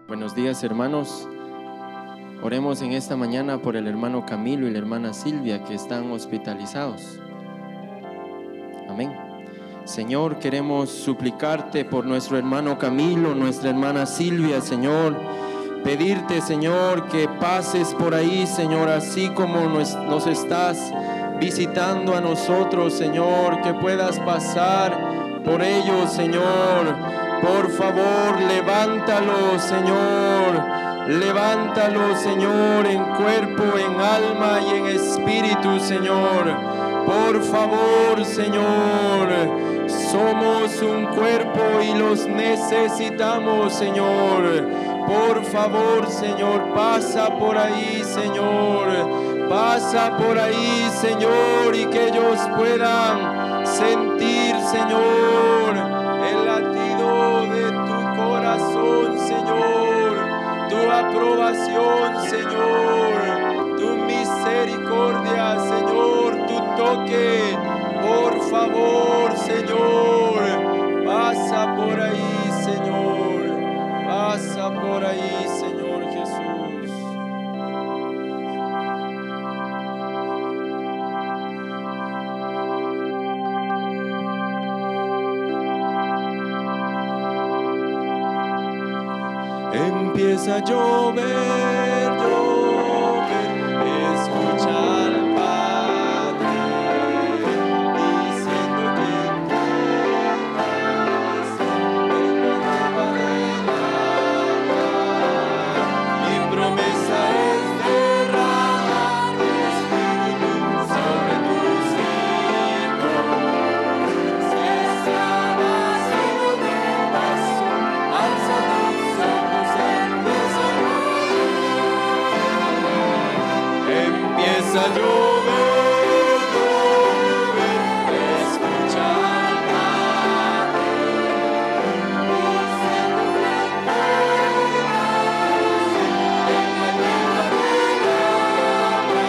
Buenos días, hermanos. Oremos en esta mañana por el hermano Camilo y la hermana Silvia que están hospitalizados. Amén. Señor, queremos suplicarte por nuestro hermano Camilo, nuestra hermana Silvia, Señor. Pedirte, Señor, que pases por ahí, Señor, así como nos estás visitando a nosotros, Señor, que puedas pasar por ellos, Señor. Por favor, levántalo, Señor. Levántalo, Señor, en cuerpo, en alma y en espíritu, Señor. Por favor, Señor. Somos un cuerpo y los necesitamos, Señor. Por favor, Señor, pasa por ahí, Señor. Pasa por ahí, Señor, y que ellos puedan sentir, Señor, el latido de tu corazón, Señor, tu aprobación, Señor, tu misericordia, Señor, tu toque. Por favor, Señor, pasa por ahí, Señor, pasa por ahí, Señor Jesús. Empieza a llover, escucha al Padre diciendo que quieras, venga del agua. Mi promesa es derramar mi espíritu sobre tus hijos. Si está vacío mi vaso, alza tus ojos. Empieza a llover, escucha al Padre diciendo que quieras, venga del agua.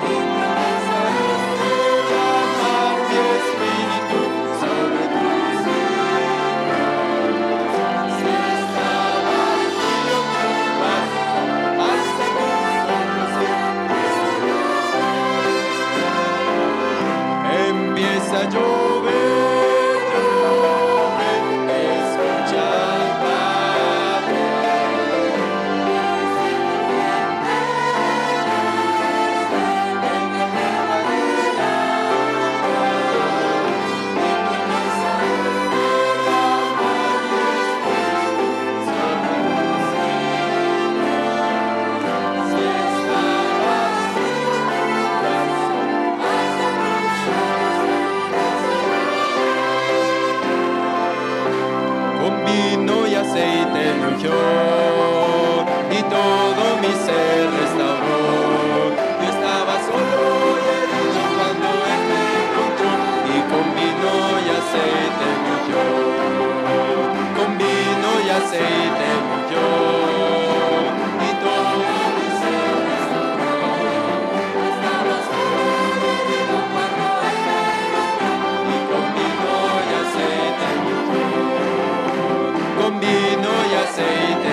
Mi promesa es derramar mi espíritu sobre tus hijos. Si está vacío tu vaso, alza tus ojos. Empieza a llover, escucha al Padre aceite me ungió y todo mi ser restauró. Yo estaba solo y herido cuando Él me encontró y con vino y aceite me ungió. Con vino y aceite me ungió y todo mi ser restauró. Yo estaba solo y herido cuando Él me encontró y con vino y aceite me ungió. Con vino y aceite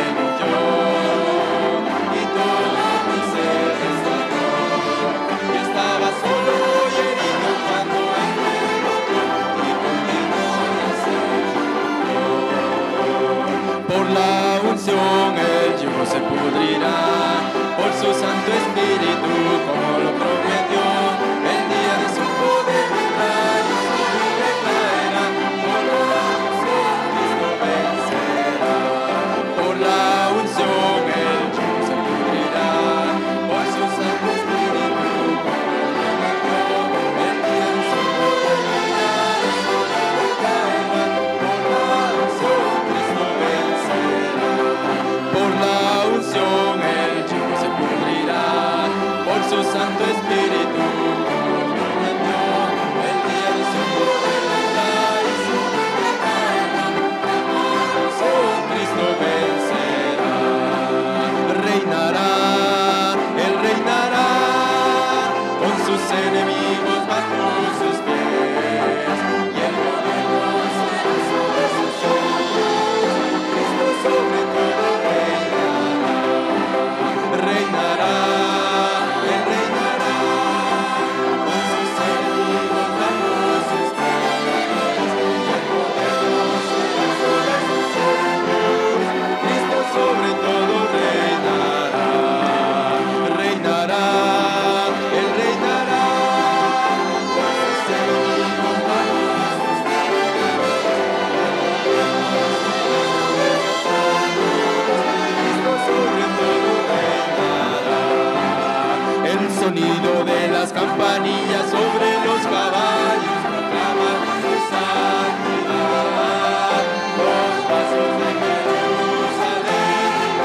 Santo Espíritu descendió, el día de su poder vendrá y sobre Cristo vencerá. Reinará, Él reinará con sus enemigos bajo sus pies, y el gobierno será sobre sus hombros. Cristo sobre todo reinará. Reinará, Él reinará con sus enemigos bajo sus pies, y el gobierno será sobre sus hombros. Cristo sobre todo reinará. Reinará, Él reinará con sus enemigos bajo sus pies, Cristo sobre todo reinará. El sonido de las campanillas sobre los caballos proclaman su santidad. Los pasos de Jerusalén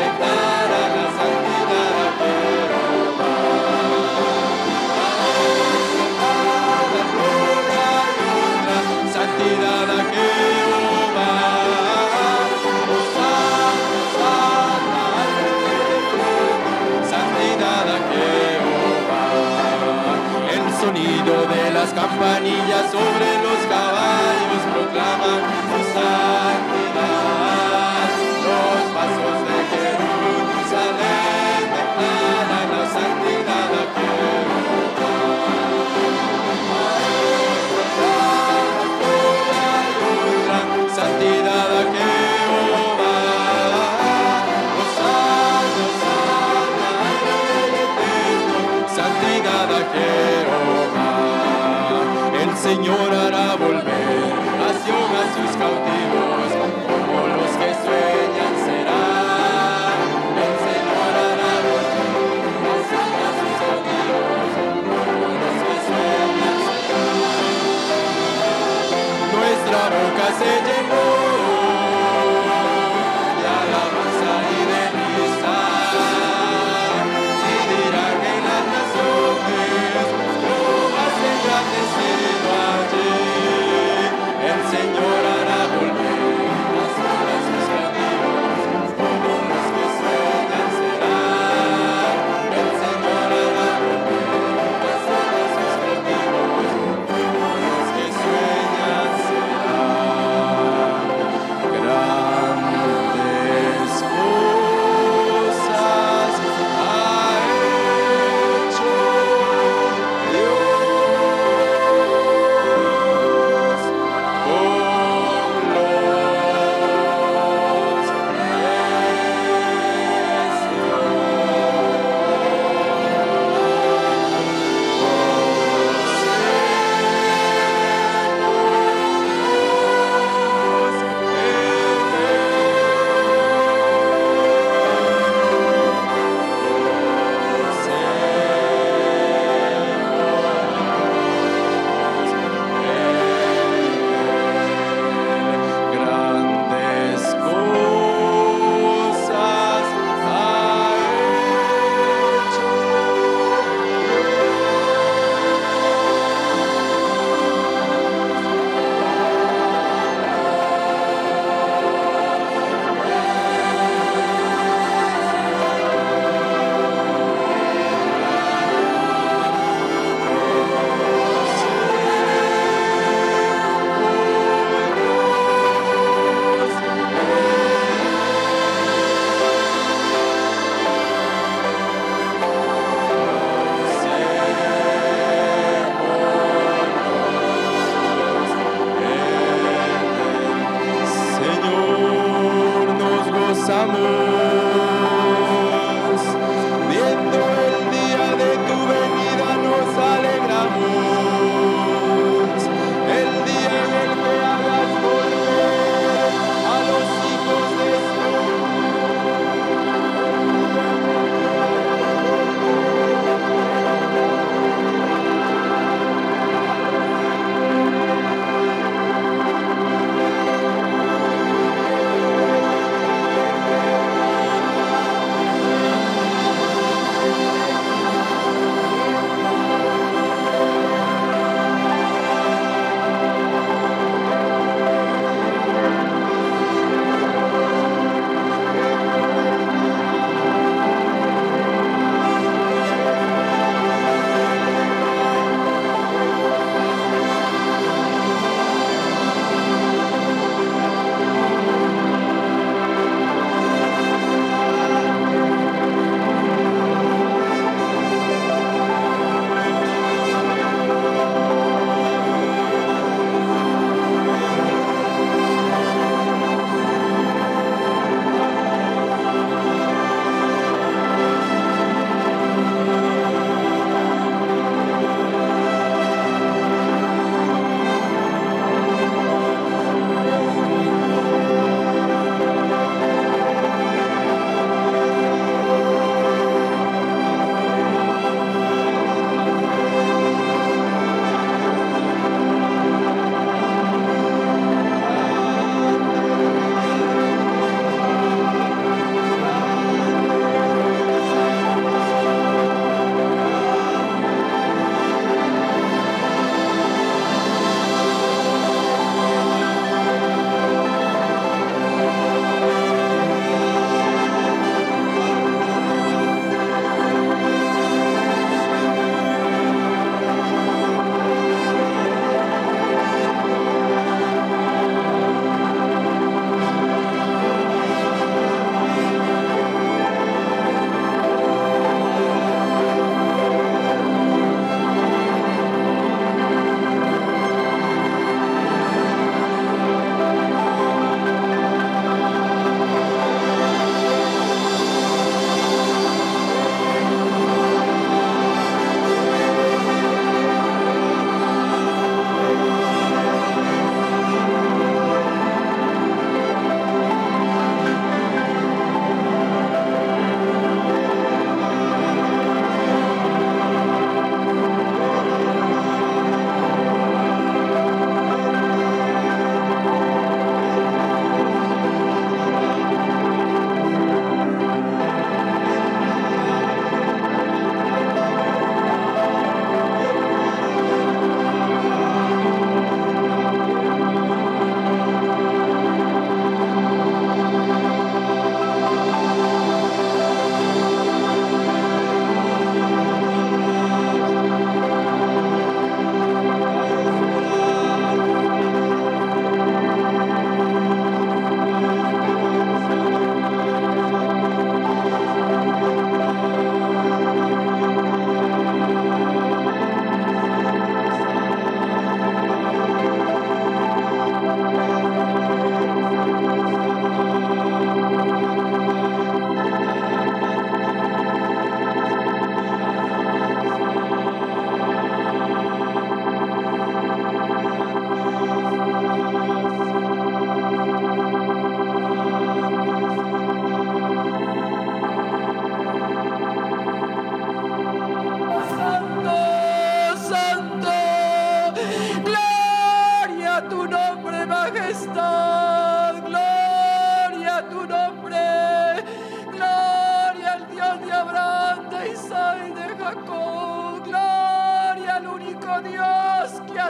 declaran la santidad a Jehová. Santidad a Jehová. Hosanna, Hosanna al Rey del Gloria. Santidad a Jehová. El sonido de las campanillas sobre los caballos proclaman su santidad. Los pasos de Jerusalén declaran la santidad a Jehová. Santidad a Jehová. Hosanna, Hosanna al Rey eterno. Santidad a Jehová. El Señor hará volver a Sion a sus cautivos, como los que sueñan serán. El Señor hará volver a Sion a sus cautivos, como los que sueñan serán. Nuestra boca se llenó de alabanza y de risa, y dirán en las naciones, lo has engrandecido allí. El Señor hará volver a sus cautivos, como los que sueñan serán. El Señor hará volver a sus cautivos, como los que sueñan serán.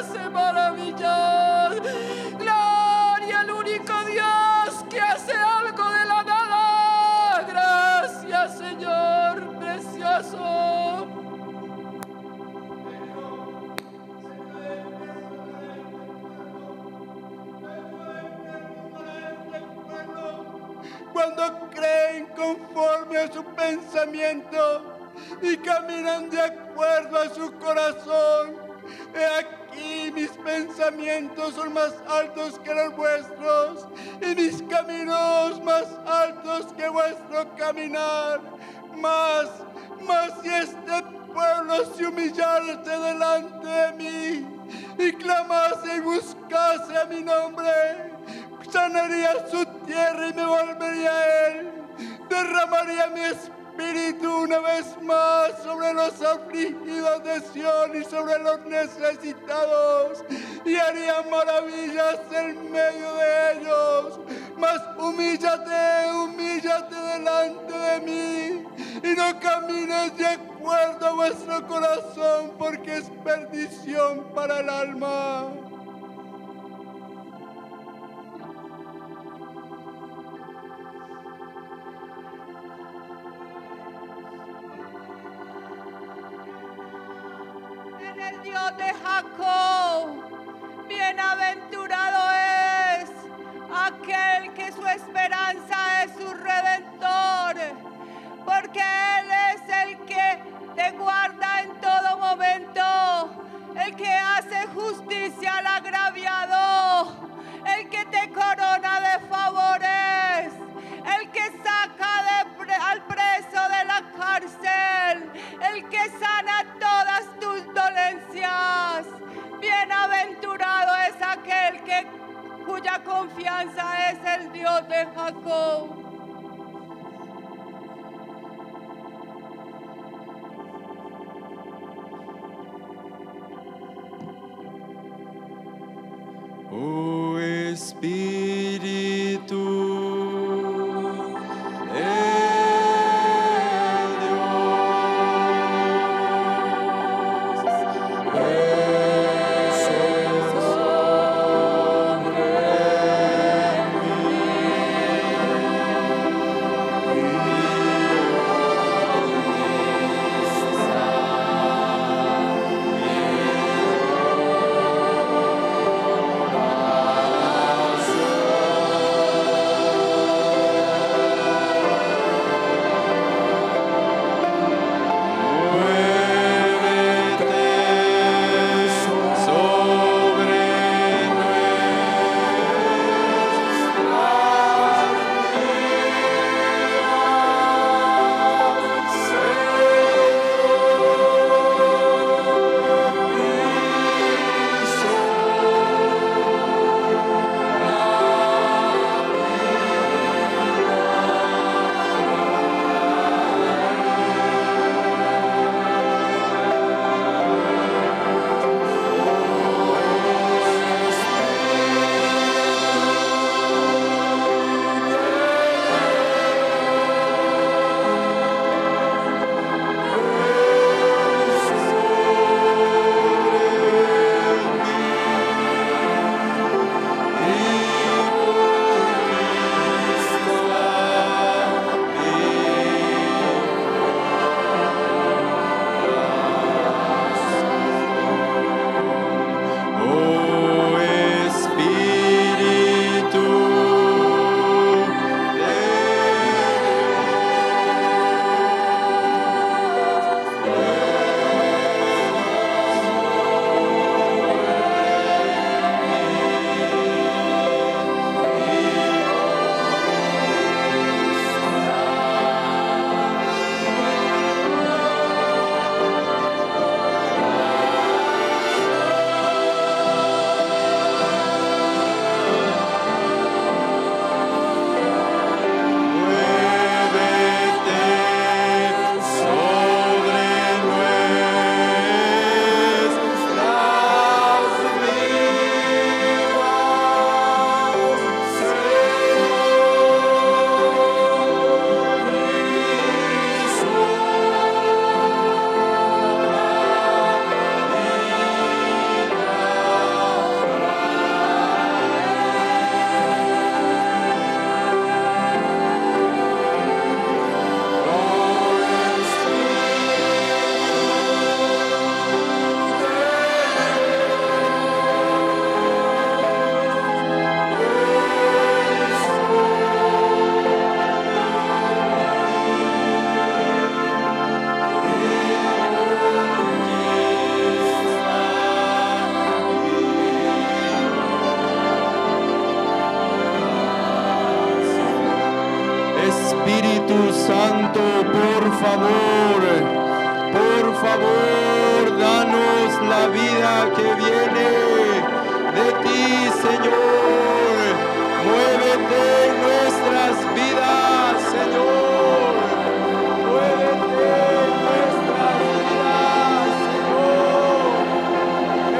hace maravillas. Gloria al único Dios que hace algo de la nada. Gracias, Señor precioso. Cuando creen conforme a su pensamiento y caminan de acuerdo a su corazón. He aquí mis pensamientos son más altos que los vuestros y mis caminos más altos que vuestro caminar. Mas si este pueblo se humillase delante de mí y clamase y buscase a mi nombre, sanaría su tierra y me volvería a él. Derramaría mi espíritu una vez más sobre los afligidos de Sión y sobre los necesitados, y haría maravillas en medio de ellos. Mas humíllate delante de mí, y no camines de acuerdo a vuestro corazón, porque es perdición para el alma. El Dios de Jacob, bienaventurado es aquel que su esperanza es su Redentor, porque Él es el que te guarda en todo momento, el que hace justicia al agraviado, el que te corona de favores, el que saca al preso de la cárcel, el que sana todas tus dolencias. Bienaventurado es aquel cuya confianza es el Dios de Jacob. Oh Espíritu. Oh favor, danos la vida que viene de ti, Señor. Muévete en nuestras vidas, Señor. Muévete en nuestras vidas, Señor.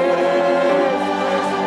Eres nuestra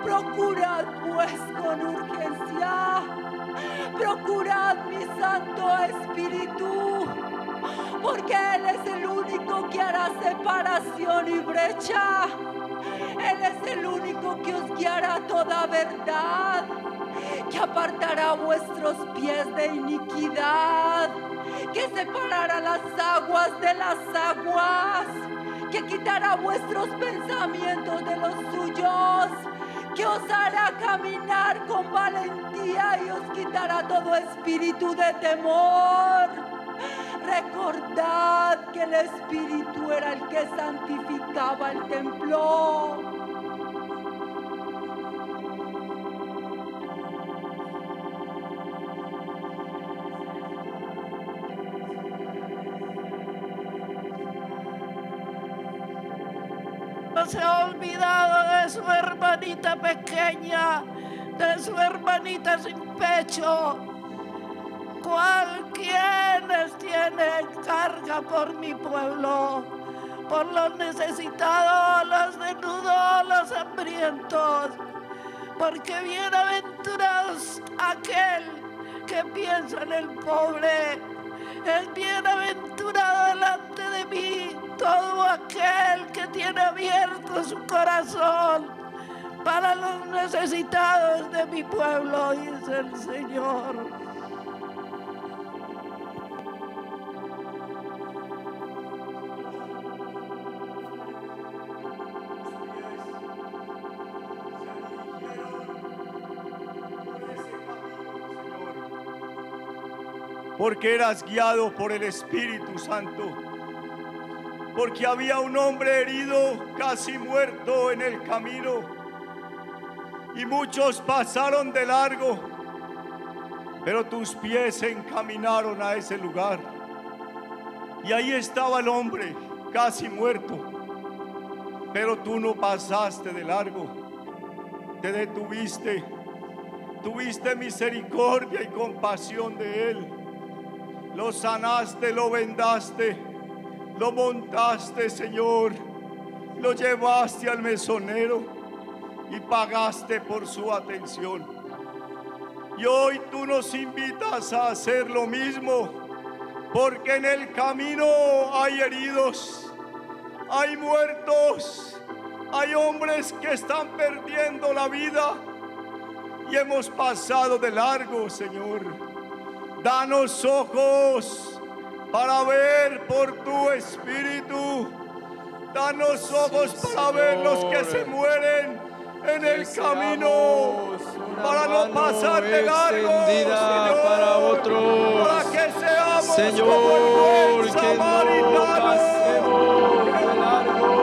Procurad pues con urgencia, procurad mi Santo Espíritu, porque Él es el único que hará separación y brecha. Él es el único que os guiará a toda verdad, que apartará vuestros pies de iniquidad, que separará las aguas de las aguas, que quitará vuestros pensamientos de los suyos, que os hará caminar con valentía y os quitará todo espíritu de temor. Recordad que el Espíritu era el que santificaba el templo. No se ha olvidado de su hermanita pequeña, de su hermanita sin pecho. Cualquier quienes tienen carga por mi pueblo, por los necesitados, los desnudos, los hambrientos, porque bienaventurados aquel que piensa en el pobre, es bienaventurado delante de mí todo aquel que tiene abierto su corazón para los necesitados de mi pueblo, dice el Señor. Porque eras guiado por el Espíritu Santo, porque había un hombre herido, casi muerto en el camino, y muchos pasaron de largo, pero tus pies se encaminaron a ese lugar, y ahí estaba el hombre, casi muerto, pero tú no pasaste de largo, te detuviste, tuviste misericordia y compasión de él. Lo sanaste, lo vendaste, lo montaste, Señor, lo llevaste al mesonero y pagaste por su atención. Y hoy tú nos invitas a hacer lo mismo, porque en el camino hay heridos, hay muertos, hay hombres que están perdiendo la vida y hemos pasado de largo, Señor. Danos ojos para ver por tu Espíritu. Danos ojos para ver los que se mueren en el camino, para no pasar de largo, Señor, para otros, para que seamos Señor, como el buen que no samaritano. pasemos de largo, Señor, que no pasemos de largo.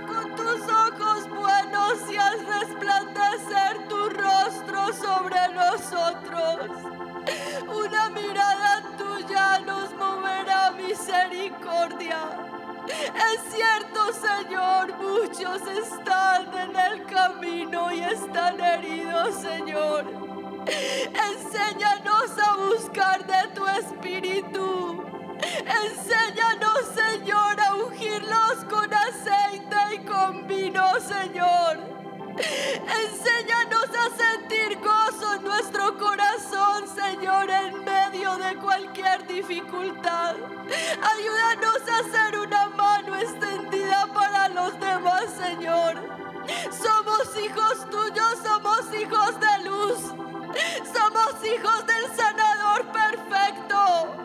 Con tus ojos buenos y haz resplandecer tu rostro sobre nosotros. Una mirada tuya nos moverá misericordia. Es cierto, Señor, muchos están en el camino y están heridos, Señor. Enséñanos a buscar de tu Espíritu. Enséñanos, Señor, a ungirlos con aceite y con vino, Señor. Enséñanos a sentir gozo en nuestro corazón, Señor, en medio de cualquier dificultad. Ayúdanos a ser una mano extendida para los demás, Señor. Somos hijos tuyos, somos hijos de luz. Somos hijos del sanador perfecto.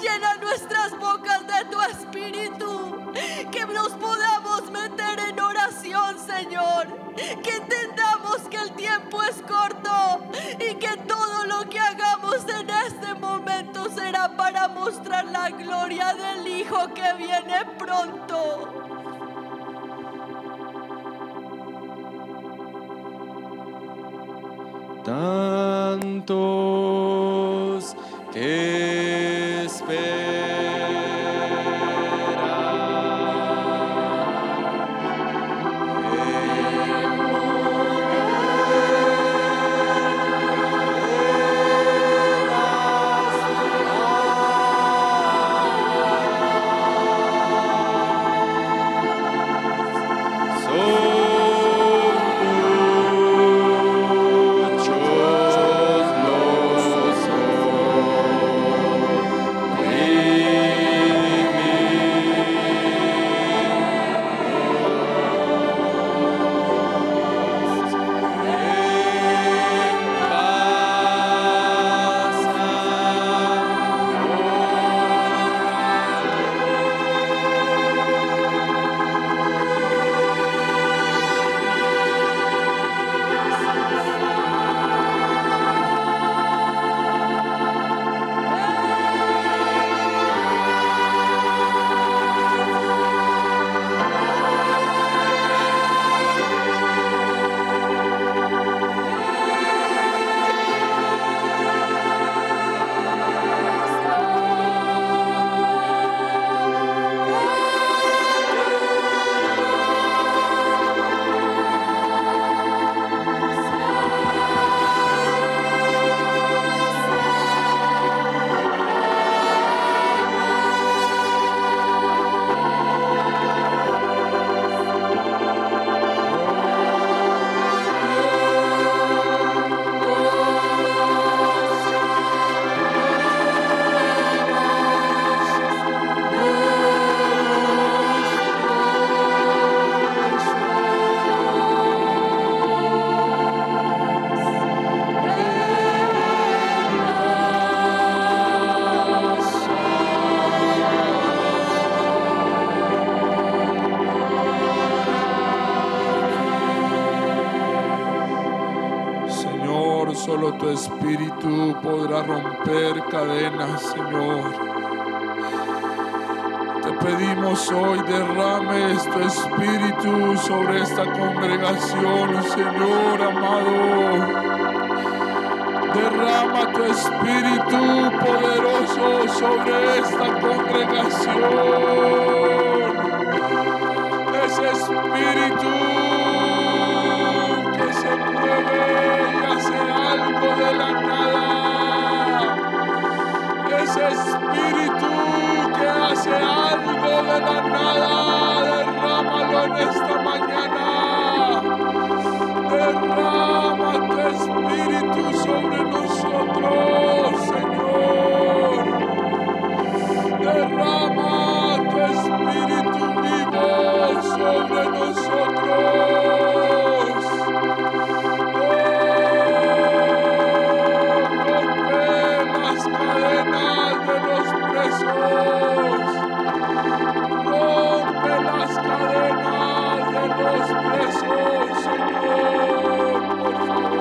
Llena nuestras bocas de tu Espíritu, que nos podamos meter en oración, Señor, que entendamos que el tiempo es corto y que todo lo que hagamos en este momento será para mostrar la gloria del Hijo que viene pronto. Tantos que esperan son muchos los solo tu Espíritu podrá romper cadenas, Señor. Te pedimos hoy derrames tu Espíritu sobre esta congregación, Señor amado. Derrama tu Espíritu poderoso sobre esta congregación. Ese Espíritu que se mueve y hace algo de la nada. Ese Espíritu que hace algo de la nada, derrámalo en esta mañana. Derrama tu Espíritu sobre nosotros, Señor. Derrama tu Espíritu vivo sobre nosotros. Rompe las cadenas de los presos. Rompe las cadenas de los presos, Señor, por favor.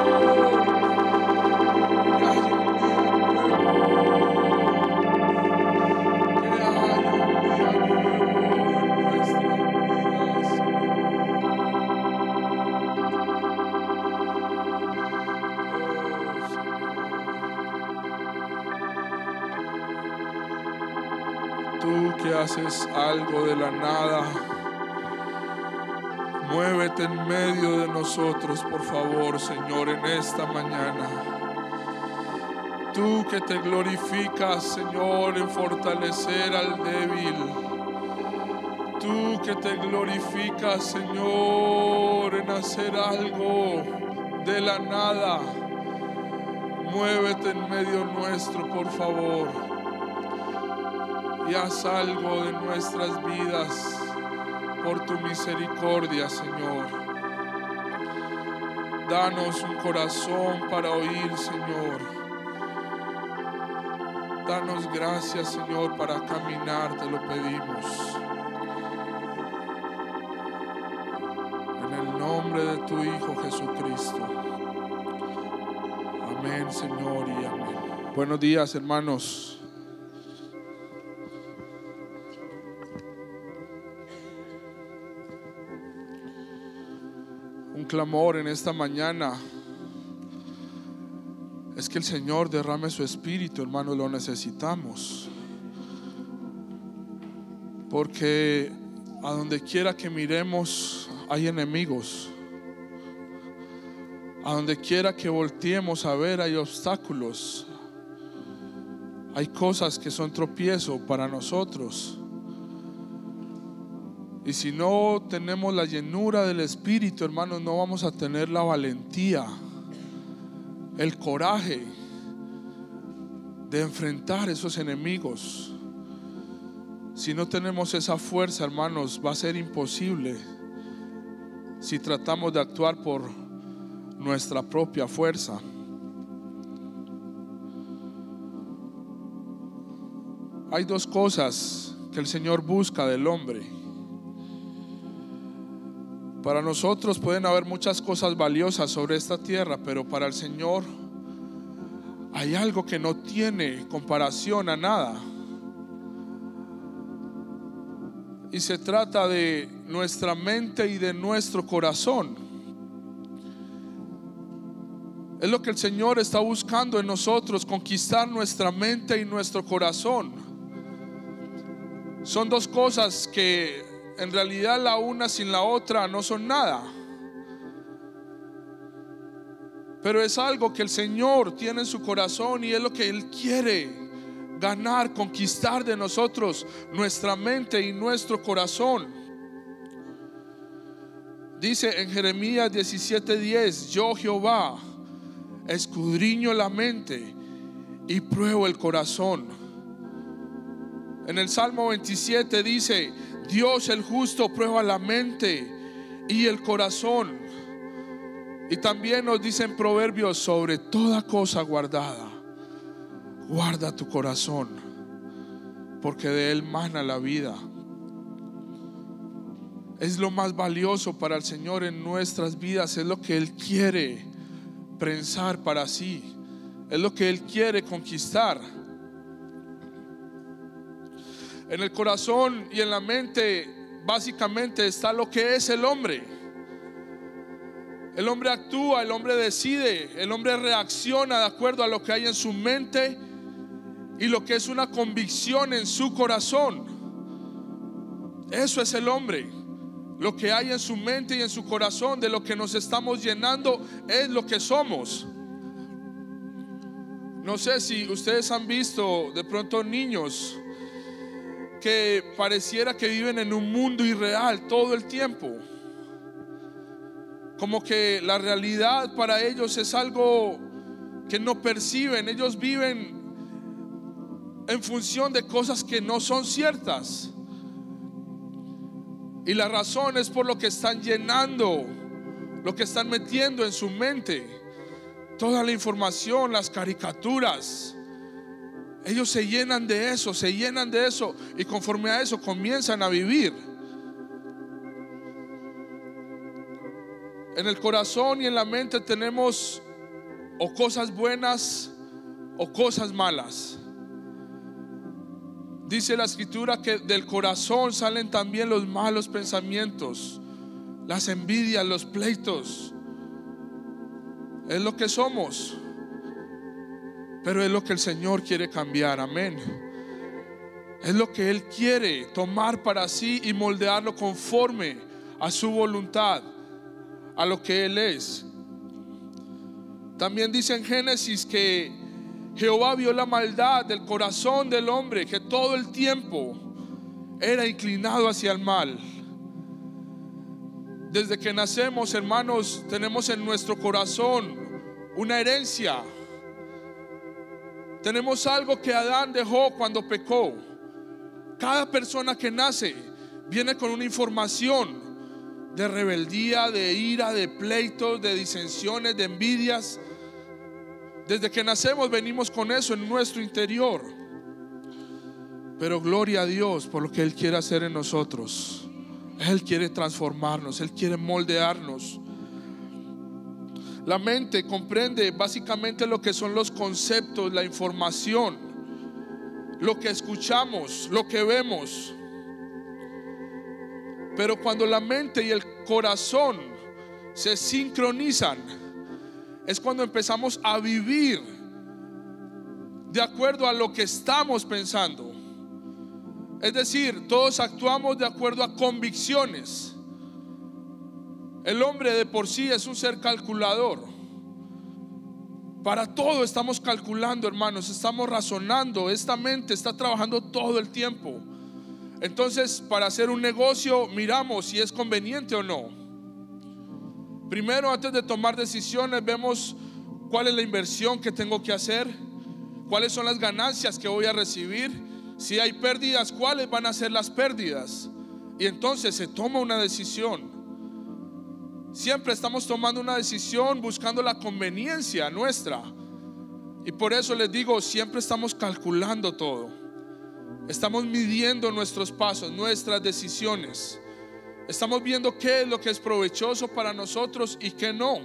Que haya un día nuevo. Que haya un día nuevo en nuestras vidas, Señor. Tú que haces algo de la nada, muévete en medio de nosotros, por favor, Señor, en esta mañana. Tú que te glorificas, Señor, en fortalecer al débil. Tú que te glorificas, Señor, en hacer algo de la nada. Muévete en medio nuestro, por favor, y haz algo de nuestras vidas por tu misericordia, Señor. Danos un corazón para oír, Señor. Danos gracias, Señor, para caminar, te lo pedimos. En el nombre de tu Hijo Jesucristo. Amén, Señor, y amén. Buenos días, hermanos. Un clamor en esta mañana es que el Señor derrame su Espíritu, hermanos, lo necesitamos. Porque a donde quiera que miremos hay enemigos. A donde quiera que volteemos a ver hay obstáculos. Hay cosas que son tropiezo para nosotros. Y si no tenemos la llenura del Espíritu, hermanos, no vamos a tener la valentía, el coraje de enfrentar esos enemigos. Si no tenemos esa fuerza, hermanos, va a ser imposible si tratamos de actuar por nuestra propia fuerza. Hay dos cosas que el Señor busca del hombre. Para nosotros pueden haber muchas cosas valiosas sobre esta tierra, pero para el Señor hay algo que no tiene comparación a nada. Y se trata de nuestra mente y de nuestro corazón. Es lo que el Señor está buscando en nosotros, conquistar nuestra mente y nuestro corazón. Son dos cosas que en realidad la una sin la otra no son nada. Pero es algo que el Señor tiene en su corazón y es lo que Él quiere ganar, conquistar de nosotros, nuestra mente y nuestro corazón. Dice en Jeremías 17:10: yo, Jehová, escudriño la mente y pruebo el corazón. En el Salmo 27 dice: Dios el justo prueba la mente y el corazón. Y también nos dicen Proverbios: sobre toda cosa guardada, guarda tu corazón, porque de él mana la vida. Es lo más valioso para el Señor en nuestras vidas, es lo que Él quiere prensar para sí, es lo que Él quiere conquistar. En el corazón y en la mente básicamente está lo que es el hombre. El hombre actúa, el hombre decide, el hombre reacciona de acuerdo a lo que hay en su mente y lo que es una convicción en su corazón. Eso es el hombre. Lo que hay en su mente y en su corazón, de lo que nos estamos llenando, es lo que somos. No sé si ustedes han visto de pronto niños que pareciera que viven en un mundo irreal todo el tiempo. Como que la realidad para ellos es algo que no perciben. Ellos viven en función de cosas que no son ciertas. Y la razón es por lo que están llenando, lo que están metiendo en su mente. Toda la información, las caricaturas. Ellos se llenan de eso, y conforme a eso comienzan a vivir. En el corazón y en la mente tenemos o cosas buenas o cosas malas. Dice la escritura que del corazón salen también los malos pensamientos, las envidias, los pleitos. Es lo que somos, pero es lo que el Señor quiere cambiar. Amén. Es lo que Él quiere tomar para sí y moldearlo conforme a su voluntad, a lo que Él es. También dice en Génesis que Jehová vio la maldad del corazón del hombre, que todo el tiempo era inclinado hacia el mal. Desde que nacemos, hermanos, tenemos en nuestro corazón una herencia. Tenemos algo que Adán dejó cuando pecó. Cada persona que nace viene con una información de rebeldía, de ira, de pleitos, de disensiones, de envidias. Desde que nacemos venimos con eso en nuestro interior. Pero gloria a Dios por lo que Él quiere hacer en nosotros. Él quiere transformarnos, Él quiere moldearnos. La mente comprende básicamente lo que son los conceptos, la información, lo que escuchamos, lo que vemos. Pero cuando la mente y el corazón se sincronizan, es cuando empezamos a vivir de acuerdo a lo que estamos pensando. Es decir, todos actuamos de acuerdo a convicciones. El hombre de por sí es un ser calculador. Para todo estamos calculando, hermanos, estamos razonando. Esta mente está trabajando todo el tiempo. Entonces, para hacer un negocio, miramos si es conveniente o no. Primero, antes de tomar decisiones, vemos cuál es la inversión que tengo que hacer, cuáles son las ganancias que voy a recibir. Si hay pérdidas, ¿cuáles van a ser las pérdidas? Y entonces se toma una decisión. Siempre estamos tomando una decisión buscando la conveniencia nuestra. Y por eso les digo, siempre estamos calculando todo. Estamos midiendo nuestros pasos, nuestras decisiones. Estamos viendo qué es lo que es provechoso para nosotros y qué no.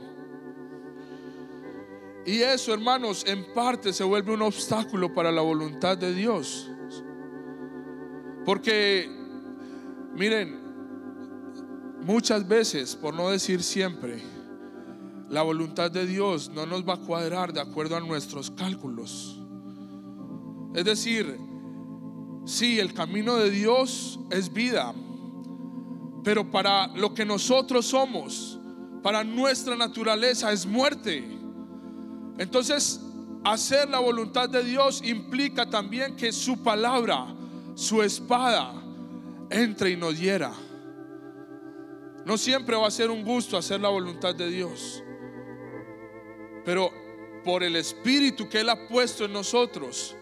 Y eso, hermanos, en parte se vuelve un obstáculo para la voluntad de Dios. Porque, miren, muchas veces, por no decir siempre, la voluntad de Dios no nos va a cuadrar de acuerdo a nuestros cálculos. Es decir, sí, el camino de Dios es vida, pero para lo que nosotros somos, para nuestra naturaleza, es muerte. Entonces, hacer la voluntad de Dios implica también que su palabra, su espada, entre y nos hiera. No siempre va a ser un gusto hacer la voluntad de Dios, pero por el Espíritu que Él ha puesto en nosotros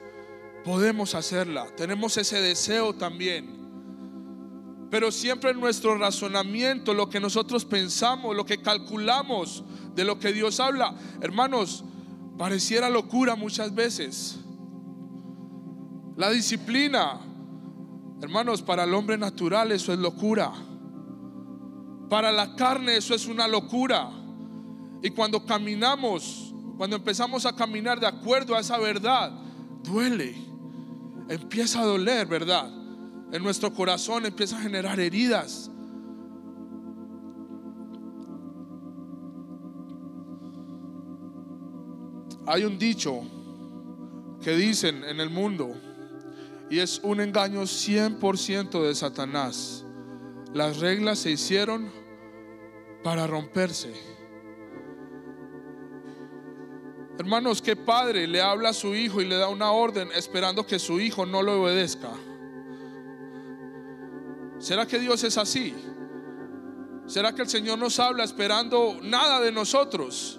podemos hacerla. Tenemos ese deseo también. Pero siempre en nuestro razonamiento, lo que nosotros pensamos, lo que calculamos de lo que Dios habla, hermanos, pareciera locura muchas veces. La disciplina, hermanos, para el hombre natural eso es locura. Para la carne eso es una locura. Y cuando caminamos, cuando empezamos a caminar de acuerdo a esa verdad, duele, empieza a doler, ¿verdad? En nuestro corazón empieza a generar heridas. Hay un dicho que dicen en el mundo, y es un engaño 100% de Satanás: las reglas se hicieron para romperse. Hermanos, ¿qué padre le habla a su hijo y le da una orden esperando que su hijo no lo obedezca? ¿Será que Dios es así? ¿Será que el Señor nos habla esperando nada de nosotros?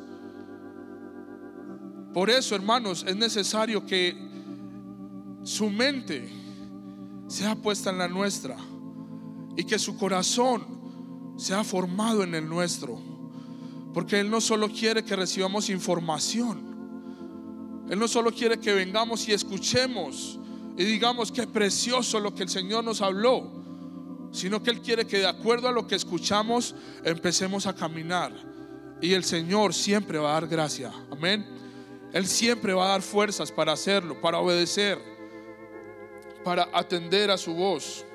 Por eso, hermanos, es necesario que su mente sea puesta en la nuestra y que su corazón sea formado en el nuestro, porque Él no solo quiere que recibamos información, Él no solo quiere que vengamos y escuchemos y digamos qué precioso lo que el Señor nos habló, sino que Él quiere que de acuerdo a lo que escuchamos empecemos a caminar. Y el Señor siempre va a dar gracia, amén. Él siempre va a dar fuerzas para hacerlo, para obedecer, para atender a su voz.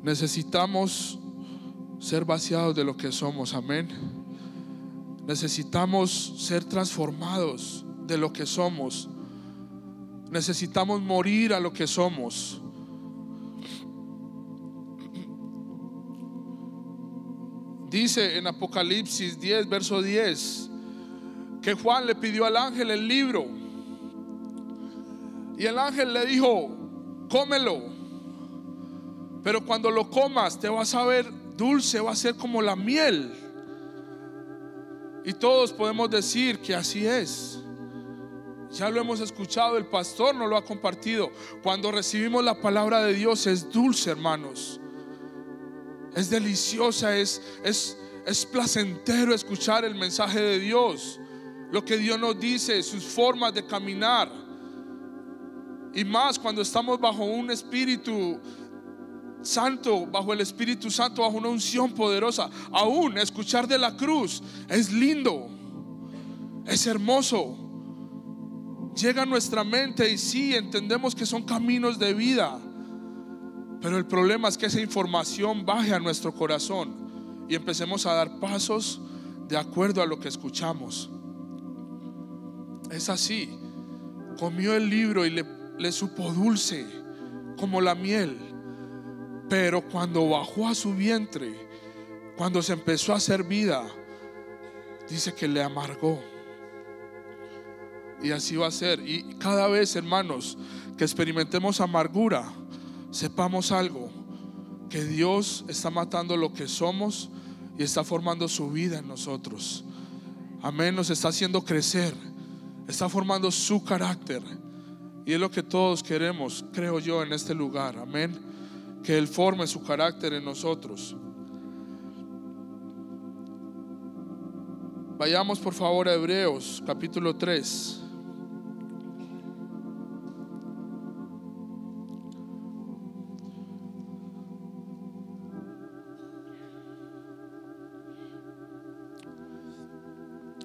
Necesitamos ser vaciados de lo que somos, amén. Necesitamos ser transformados de lo que somos. Necesitamos morir a lo que somos. Dice en Apocalipsis 10, verso 10, que Juan le pidió al ángel el libro, y el ángel le dijo: cómelo, pero cuando lo comas te vas a ver dulce, va a ser como la miel. Y todos podemos decir que así es. Ya lo hemos escuchado, el pastor nos lo ha compartido. Cuando recibimos la palabra de Dios es dulce, hermanos. Es deliciosa, es placentero escuchar el mensaje de Dios, lo que Dios nos dice, sus formas de caminar. Y más cuando estamos bajo un Espíritu Santo, bajo el Espíritu Santo, bajo una unción poderosa. Aún escuchar de la cruz es lindo, es hermoso. Llega a nuestra mente y sí, entendemos que son caminos de vida, pero el problema es que esa información baje a nuestro corazón y empecemos a dar pasos de acuerdo a lo que escuchamos. Es así. Comió el libro y le supo dulce como la miel, pero cuando bajó a su vientre, cuando se empezó a hacer vida, dice que le amargó. Y así va a ser. Y cada vez, hermanos, que experimentemos amargura, sepamos algo: que Dios está matando lo que somos y está formando su vida en nosotros. Amén. Nos está haciendo crecer, está formando su carácter, y es lo que todos queremos, creo yo, en este lugar. Amén. Que Él forme su carácter en nosotros. Vayamos por favor a Hebreos capítulo 3.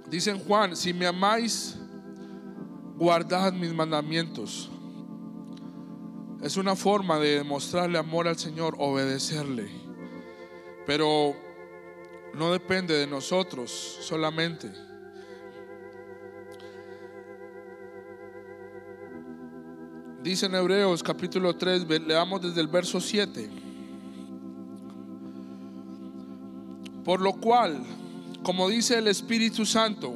Dice en Juan: si me amáis, guardad mis mandamientos. Es una forma de demostrarle amor al Señor, obedecerle. Pero no depende de nosotros solamente. Dice en Hebreos capítulo 3, leamos desde el verso 7. Por lo cual, como dice el Espíritu Santo,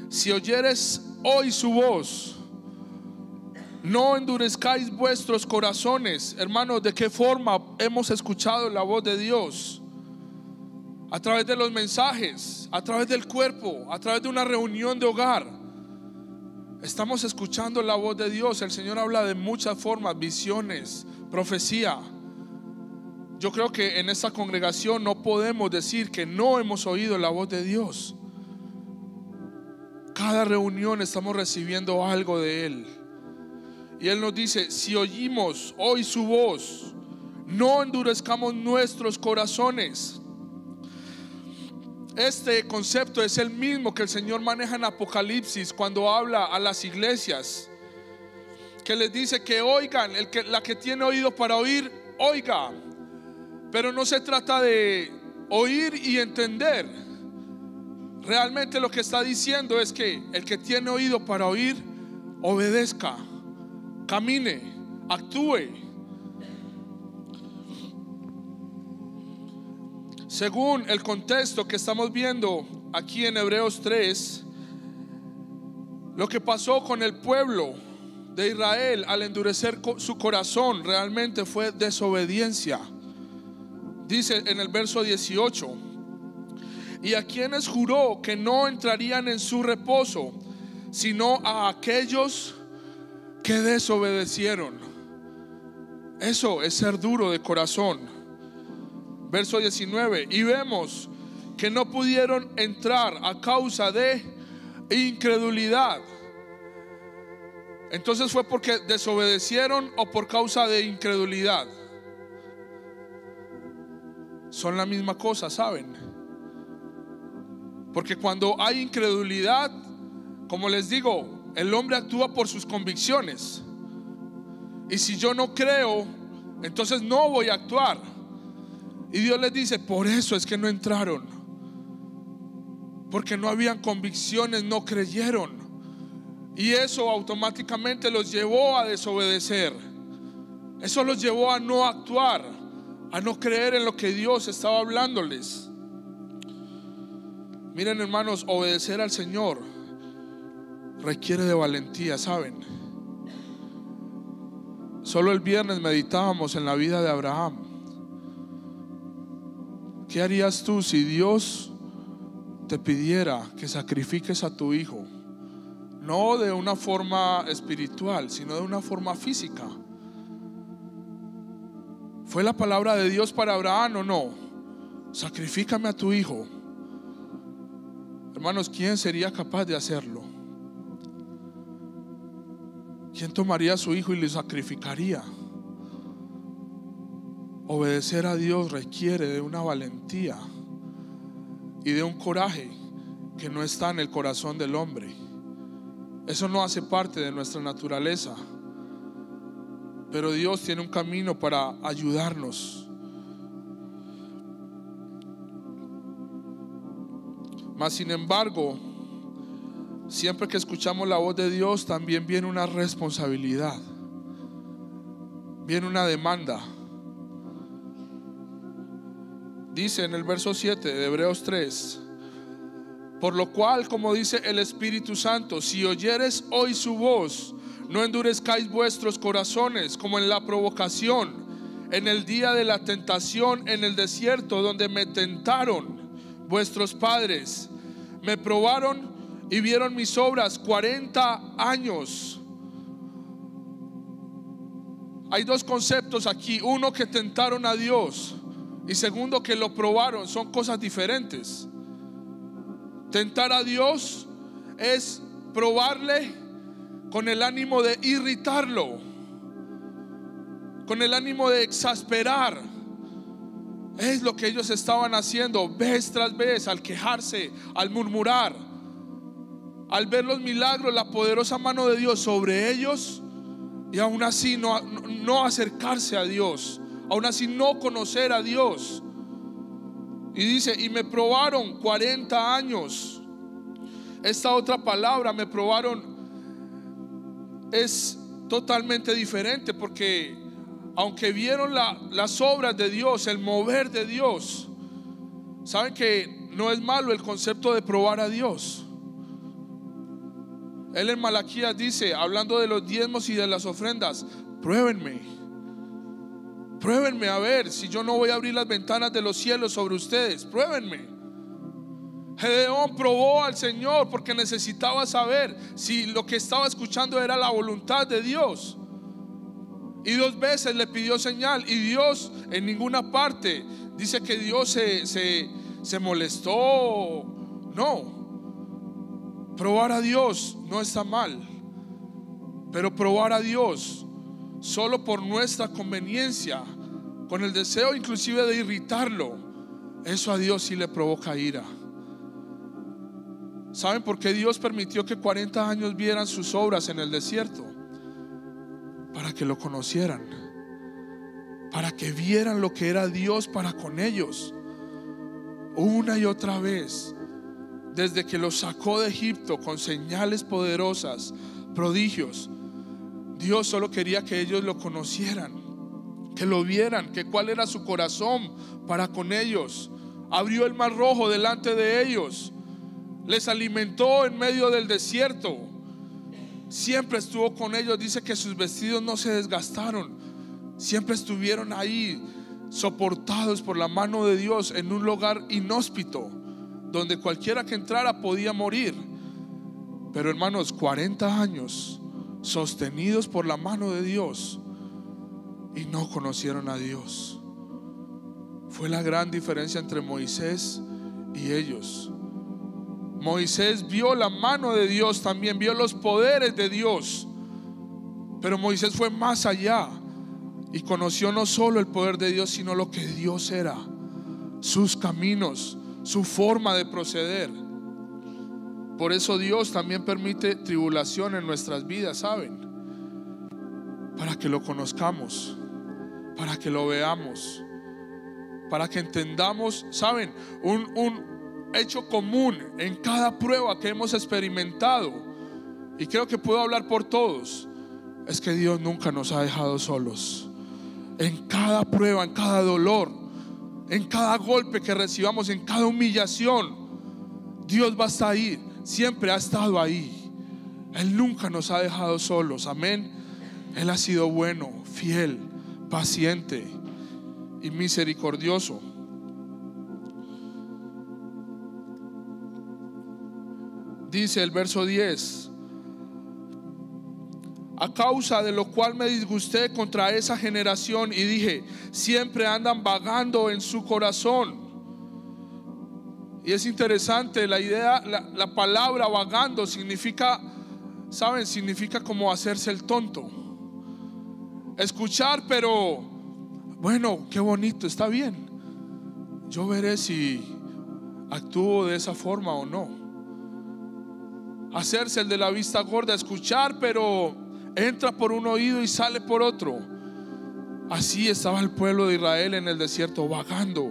si oyeres hoy su voz, no endurezcáis vuestros corazones. Hermanos, ¿de qué forma hemos escuchado la voz de Dios? A través de los mensajes, a través del cuerpo, a través de una reunión de hogar. Estamos escuchando la voz de Dios. El Señor habla de muchas formas: visiones, profecía. Yo creo que en esta congregación no podemos decir que no hemos oído la voz de Dios. Cada reunión estamos recibiendo algo de Él. Y Él nos dice: si oímos hoy su voz, no endurezcamos nuestros corazones. Este concepto es el mismo que el Señor maneja en Apocalipsis cuando habla a las iglesias, que les dice que oigan, la que tiene oído para oír, oiga. Pero no se trata de oír y entender. Realmente lo que está diciendo es que el que tiene oído para oír, obedezca, camine, actúe. Según el contexto que estamos viendo aquí en Hebreos 3, lo que pasó con el pueblo de Israel al endurecer su corazón realmente fue desobediencia. Dice en el verso 18: y a quienes juró que no entrarían en su reposo, sino a aquellos que desobedecieron. Eso es ser duro de corazón. Verso 19: y vemos que no pudieron entrar a causa de incredulidad. Entonces, ¿fue porque desobedecieron o por causa de incredulidad? Son la misma cosa, ¿saben? Porque cuando hay incredulidad, como les digo, el hombre actúa por sus convicciones. Y si yo no creo, entonces no voy a actuar. Y Dios les dice: por eso es que no entraron, porque no habían convicciones, no creyeron. Y eso automáticamente los llevó a desobedecer. Eso los llevó a no actuar, a no creer en lo que Dios estaba hablándoles. Miren, hermanos, obedecer al Señor requiere de valentía, ¿saben? Solo el viernes meditábamos en la vida de Abraham. ¿Qué harías tú si Dios te pidiera que sacrifiques a tu hijo? No de una forma espiritual, sino de una forma física. ¿Fue la palabra de Dios para Abraham o no? Sacrifícame a tu hijo. Hermanos, ¿quién sería capaz de hacerlo? ¿Quién tomaría a su hijo y le sacrificaría? Obedecer a Dios requiere de una valentía y de un coraje que no está en el corazón del hombre. Eso no hace parte de nuestra naturaleza. Pero Dios tiene un camino para ayudarnos. Mas sin embargo, siempre que escuchamos la voz de Dios, también viene una responsabilidad, viene una demanda. Dice en el verso 7 de Hebreos 3: por lo cual, como dice el Espíritu Santo, si oyeres hoy su voz, no endurezcáis vuestros corazones como en la provocación, en el día de la tentación en el desierto, donde me tentaron vuestros padres, me probaron y vieron mis obras 40 años. Hay dos conceptos aquí: uno, que tentaron a Dios, y segundo, que lo probaron. Son cosas diferentes. Tentar a Dios es probarle con el ánimo de irritarlo, con el ánimo de exasperar. Es lo que ellos estaban haciendo vez tras vez, al quejarse, al murmurar, al ver los milagros, la poderosa mano de Dios sobre ellos, y aún así no acercarse a Dios, aún así no conocer a Dios. Y dice: y me probaron 40 años. Esta otra palabra, me probaron, es totalmente diferente, porque aunque vieron las obras de Dios, el mover de Dios, saben que no es malo el concepto de probar a Dios. Él en Malaquías dice, hablando de los diezmos y de las ofrendas: pruébenme a ver si yo no voy a abrir las ventanas de los cielos sobre ustedes. Pruébenme. Gedeón probó al Señor porque necesitaba saber si lo que estaba escuchando era la voluntad de Dios. Y 2 veces le pidió señal, y Dios en ninguna parte dice que Dios se molestó. No. Probar a Dios no está mal. Pero probar a Dios solo por nuestra conveniencia, con el deseo inclusive de irritarlo, eso a Dios sí le provoca ira. ¿Saben por qué Dios permitió que 40 años vieran sus obras en el desierto? Para que lo conocieran, para que vieran lo que era Dios para con ellos. Una y otra vez, desde que los sacó de Egipto con señales poderosas, prodigios, Dios solo quería que ellos lo conocieran, que lo vieran, que cuál era su corazón para con ellos. Abrió el mar rojo delante de ellos, les alimentó en medio del desierto, siempre estuvo con ellos. Dice que sus vestidos no se desgastaron, siempre estuvieron ahí, soportados por la mano de Dios, en un lugar inhóspito donde cualquiera que entrara podía morir. Pero hermanos, 40 años sostenidos por la mano de Dios, y no conocieron a Dios. Fue la gran diferencia entre Moisés y ellos. Moisés vio la mano de Dios, también vio los poderes de Dios, pero Moisés fue más allá y conoció no solo el poder de Dios, sino lo que Dios era, sus caminos, su forma de proceder. Por eso Dios también permite tribulación en nuestras vidas, ¿saben? Para que lo conozcamos, para que lo veamos, para que entendamos, ¿saben? Un hecho común en cada prueba que hemos experimentado, y creo que puedo hablar por todos, es que Dios nunca nos ha dejado solos. En cada prueba, en cada dolor, en cada golpe que recibamos, en cada humillación, Dios va a estar ahí, siempre ha estado ahí. Él nunca nos ha dejado solos, amén. Él ha sido bueno, fiel, paciente y misericordioso. Dice el verso 10: a causa de lo cual me disgusté contra esa generación y dije, siempre andan vagando en su corazón. Y es interesante la idea, la palabra vagando significa, ¿saben? Significa como hacerse el tonto. Escuchar, pero bueno, qué bonito, está bien, yo veré si actúo de esa forma o no. Hacerse el de la vista gorda, escuchar, pero entra por un oído y sale por otro. Así estaba el pueblo de Israel en el desierto, vagando.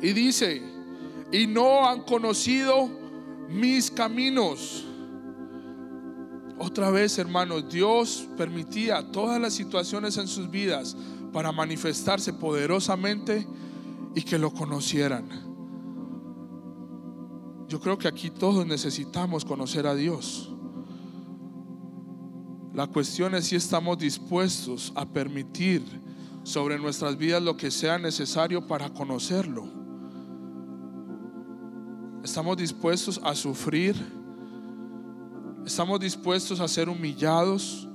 Y dice, y no han conocido mis caminos. Otra vez, hermanos, Dios permitía todas las situaciones en sus vidas para manifestarse poderosamente y que lo conocieran. Yo creo que aquí todos necesitamos conocer a Dios. La cuestión es si estamos dispuestos a permitir sobre nuestras vidas lo que sea necesario para conocerlo. ¿Estamos dispuestos a sufrir? ¿Estamos dispuestos a ser humillados?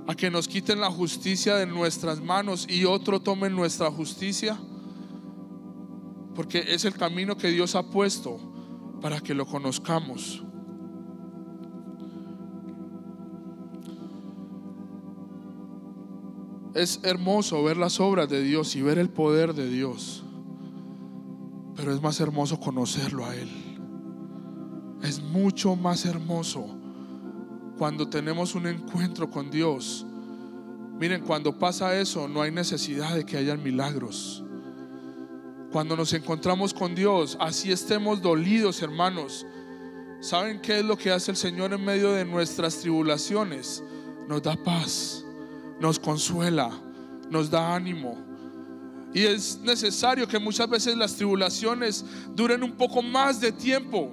¿A que nos quiten la justicia de nuestras manos y otro tome nuestra justicia? Porque es el camino que Dios ha puesto para que lo conozcamos. Es hermoso ver las obras de Dios y ver el poder de Dios, pero es más hermoso conocerlo a Él. Es mucho más hermoso cuando tenemos un encuentro con Dios. Miren, cuando pasa eso, no hay necesidad de que hayan milagros. Cuando nos encontramos con Dios, así estemos dolidos, hermanos, ¿saben qué es lo que hace el Señor en medio de nuestras tribulaciones? Nos da paz, nos consuela, nos da ánimo. Y es necesario que muchas veces las tribulaciones duren un poco más de tiempo,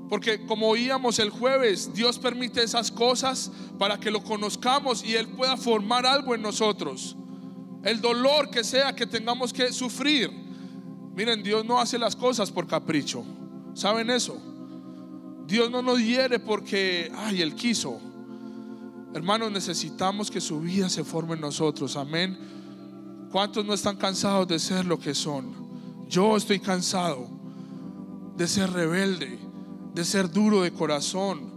porque como oíamos el jueves, Dios permite esas cosas para que lo conozcamos y Él pueda formar algo en nosotros. El dolor que sea que tengamos que sufrir. Miren, Dios no hace las cosas por capricho. ¿Saben eso? Dios no nos hiere porque Él quiso. Hermanos, necesitamos que su vida se forme en nosotros. Amén. ¿Cuántos no están cansados de ser lo que son? Yo estoy cansado de ser rebelde, de ser duro de corazón.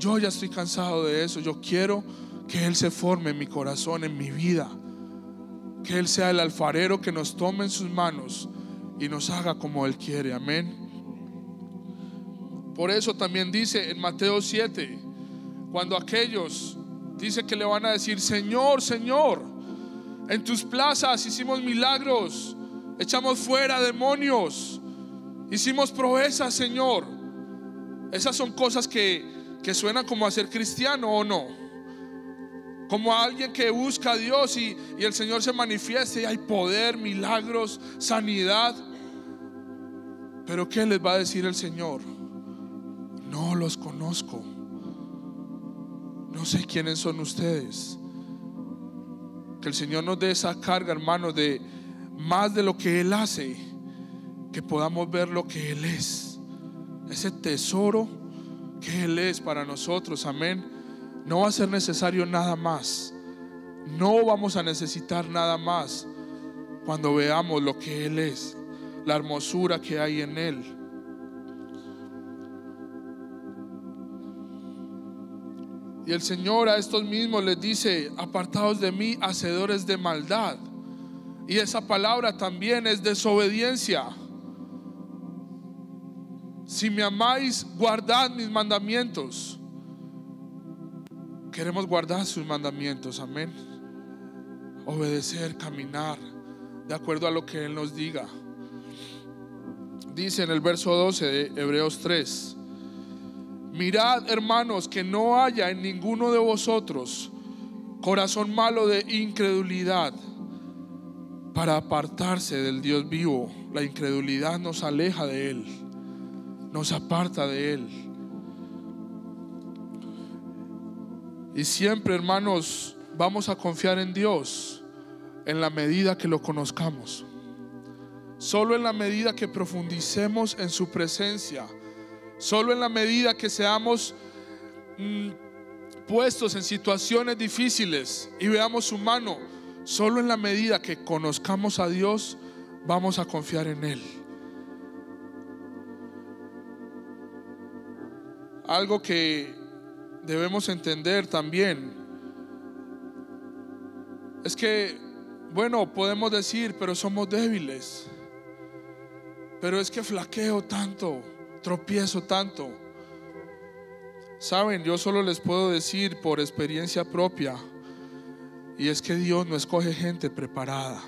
Yo ya estoy cansado de eso. Yo quiero que Él se forme en mi corazón, en mi vida. Que Él sea el alfarero que nos tome en sus manos y nos haga como Él quiere. Amén. Por eso también dice en Mateo 7, cuando aquellos dice que le van a decir: Señor, Señor, en tus plazas hicimos milagros, echamos fuera demonios, hicimos proezas, Señor. Esas son cosas que suenan como a ser cristiano, ¿o no? Como a alguien que busca a Dios y el Señor se manifiesta y hay poder, milagros, sanidad. Pero ¿qué les va a decir el Señor? No los conozco. No sé quiénes son ustedes. Que el Señor nos dé esa carga, hermanos, de más de lo que Él hace, que podamos ver lo que Él es, ese tesoro que Él es para nosotros. Amén. No va a ser necesario nada más. No vamos a necesitar nada más cuando veamos lo que Él es, la hermosura que hay en Él. Y el Señor a estos mismos les dice: apartaos de mí, hacedores de maldad. Y esa palabra también es desobediencia. Si me amáis, guardad mis mandamientos. Queremos guardar sus mandamientos, amén. Obedecer, caminar de acuerdo a lo que Él nos diga. Dice en el verso 12 de Hebreos 3: mirad, hermanos, que no haya en ninguno de vosotros corazón malo de incredulidad, para apartarse del Dios vivo. La incredulidad nos aleja de Él, nos aparta de Él. Y siempre, hermanos, vamos a confiar en Dios en la medida que lo conozcamos. Solo en la medida que profundicemos en su presencia, solo en la medida que seamos puestos en situaciones difíciles y veamos su mano, solo en la medida que conozcamos a Dios vamos a confiar en Él. Algo que debemos entender también es que, bueno, podemos decir, pero somos débiles, pero es que flaqueo tanto, tropiezo tanto. Saben, yo solo les puedo decir por experiencia propia, y es que Dios no escoge gente preparada.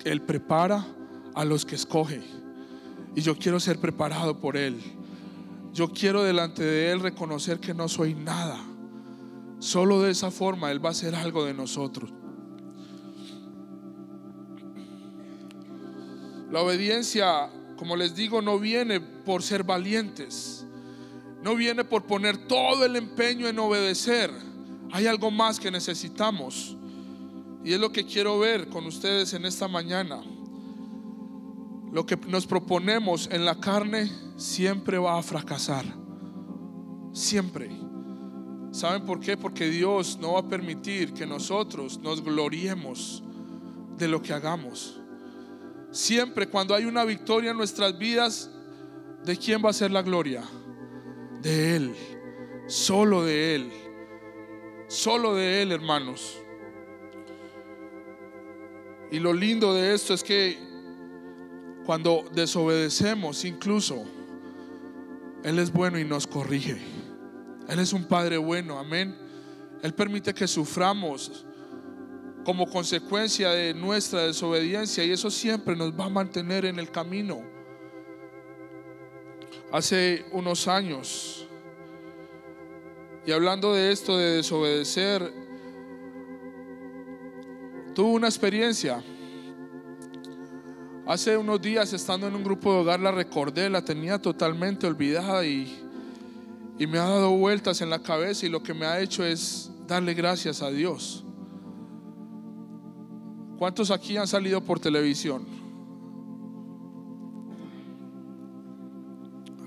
Él prepara a los que escoge, y yo quiero ser preparado por Él. Yo quiero delante de Él reconocer que no soy nada. Solo de esa forma Él va a hacer algo de nosotros. La obediencia, como les digo, no viene por ser valientes, no viene por poner todo el empeño en obedecer. Hay algo más que necesitamos, y es lo que quiero ver con ustedes en esta mañana. Lo que nos proponemos en la carne siempre va a fracasar, siempre. ¿Saben por qué? Porque Dios no va a permitir que nosotros nos gloriemos de lo que hagamos. Siempre cuando hay una victoria en nuestras vidas, ¿de quién va a ser la gloria? De Él, solo de Él, solo de Él, hermanos. Y lo lindo de esto es que cuando desobedecemos, incluso Él es bueno y nos corrige. Él es un Padre bueno, amén. Él permite que suframos como consecuencia de nuestra desobediencia, y eso siempre nos va a mantener en el camino. Hace unos años, y hablando de esto de desobedecer, tuve una experiencia. Hace unos días, estando en un grupo de hogar, la recordé, la tenía totalmente olvidada y me ha dado vueltas en la cabeza, y lo que me ha hecho es darle gracias a Dios. ¿Cuántos aquí han salido por televisión?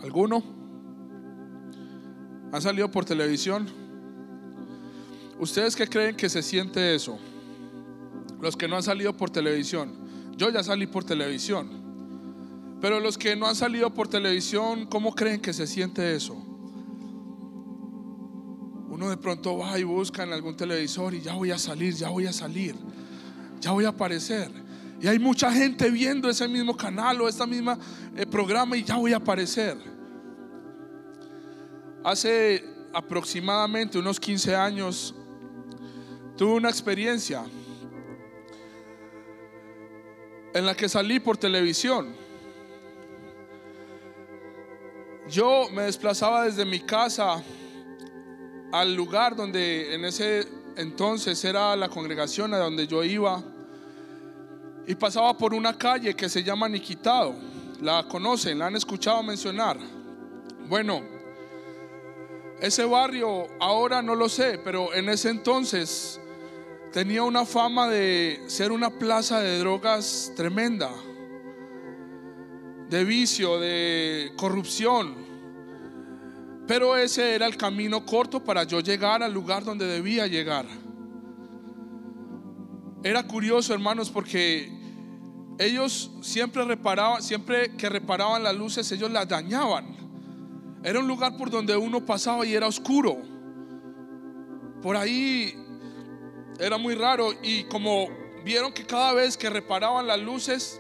¿Alguno? ¿Han salido por televisión? ¿Ustedes qué creen que se siente eso? Los que no han salido por televisión. Yo ya salí por televisión, pero Pero los que no han salido por televisión, ¿cómo creen que se siente eso? Uno de pronto va y busca en algún televisor y ya voy a salir, ya voy a salir, ya voy a aparecer. Y hay mucha gente viendo ese mismo canal o esta misma programa y ya voy a aparecer. Hace aproximadamente unos 15 años tuve una experiencia en la que salí por televisión. Yo me desplazaba desde mi casa al lugar donde en ese entonces era la congregación a donde yo iba, y pasaba por una calle que se llama Niquitado. ¿La conocen? ¿La han escuchado mencionar? Bueno, ese barrio ahora no lo sé, pero en ese entonces tenía una fama de ser una plaza de drogas tremenda, de vicio, de corrupción. Pero ese era el camino corto para yo llegar al lugar donde debía llegar. Era curioso, hermanos, porque ellos siempre que reparaban las luces, ellos las dañaban. Era un lugar por donde uno pasaba y era oscuro. Por ahí era muy raro, y como vieron que cada vez que reparaban las luces,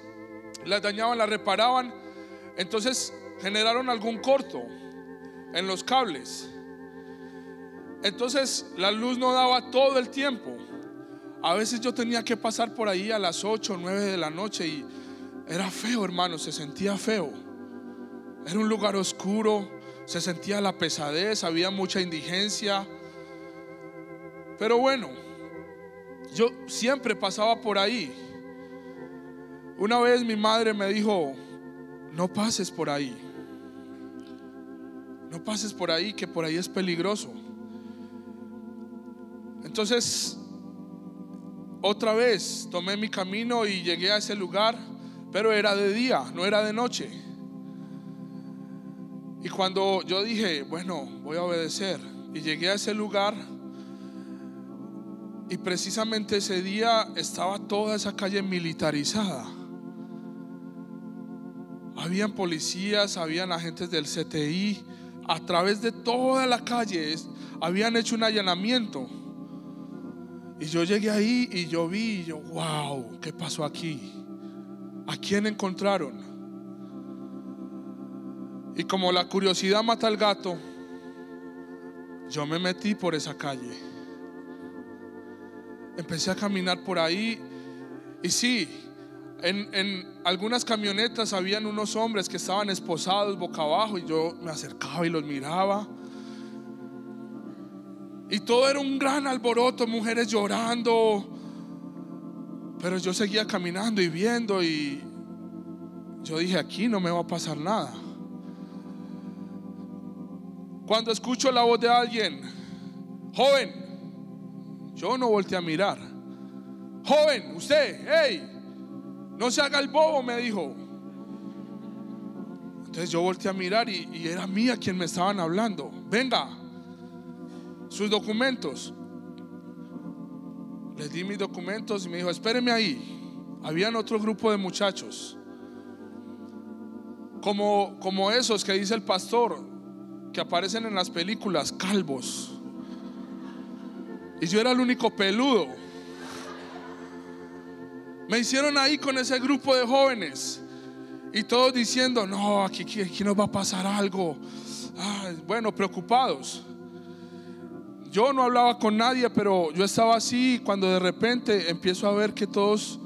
las dañaban, las reparaban, entonces generaron algún corto en los cables. Entonces la luz no daba todo el tiempo. A veces yo tenía que pasar por ahí a las 8 o 9 de la noche y era feo, hermano, se sentía feo. Era un lugar oscuro, se sentía la pesadez, había mucha indigencia. Pero bueno, yo siempre pasaba por ahí. Una vez mi madre me dijo: no pases por ahí, no pases por ahí, que por ahí es peligroso. Entonces otra vez tomé mi camino y llegué a ese lugar, pero era de día, no era de noche. Y cuando yo dije, bueno, voy a obedecer, y llegué a ese lugar, y precisamente ese día estaba toda esa calle militarizada. Habían policías, habían agentes del CTI. A través de toda la calle habían hecho un allanamiento. Y yo llegué ahí y yo vi, y yo, wow, ¿qué pasó aquí? ¿A quién encontraron? Y como la curiosidad mata al gato, yo me metí por esa calle. Empecé a caminar por ahí. Y sí, en algunas camionetas habían unos hombres que estaban esposados boca abajo, y yo me acercaba y los miraba. Y todo era un gran alboroto, mujeres llorando. Pero yo seguía caminando y viendo, y yo dije, aquí no me va a pasar nada. Cuando escucho la voz de alguien: joven, yo no volteé a mirar. Joven, usted, hey, no se haga el bobo, me dijo. Entonces yo volteé a mirar y era mía quien me estaban hablando. Venga, sus documentos. Les di mis documentos y me dijo: espéreme ahí. Habían otro grupo de muchachos, como esos que dice el pastor, que aparecen en las películas, calvos. Y yo era el único peludo. Me hicieron ahí con ese grupo de jóvenes, y todos diciendo: no, aquí nos va a pasar algo. Bueno, preocupados. Yo no hablaba con nadie, pero yo estaba así, cuando de repente empiezo a ver que todos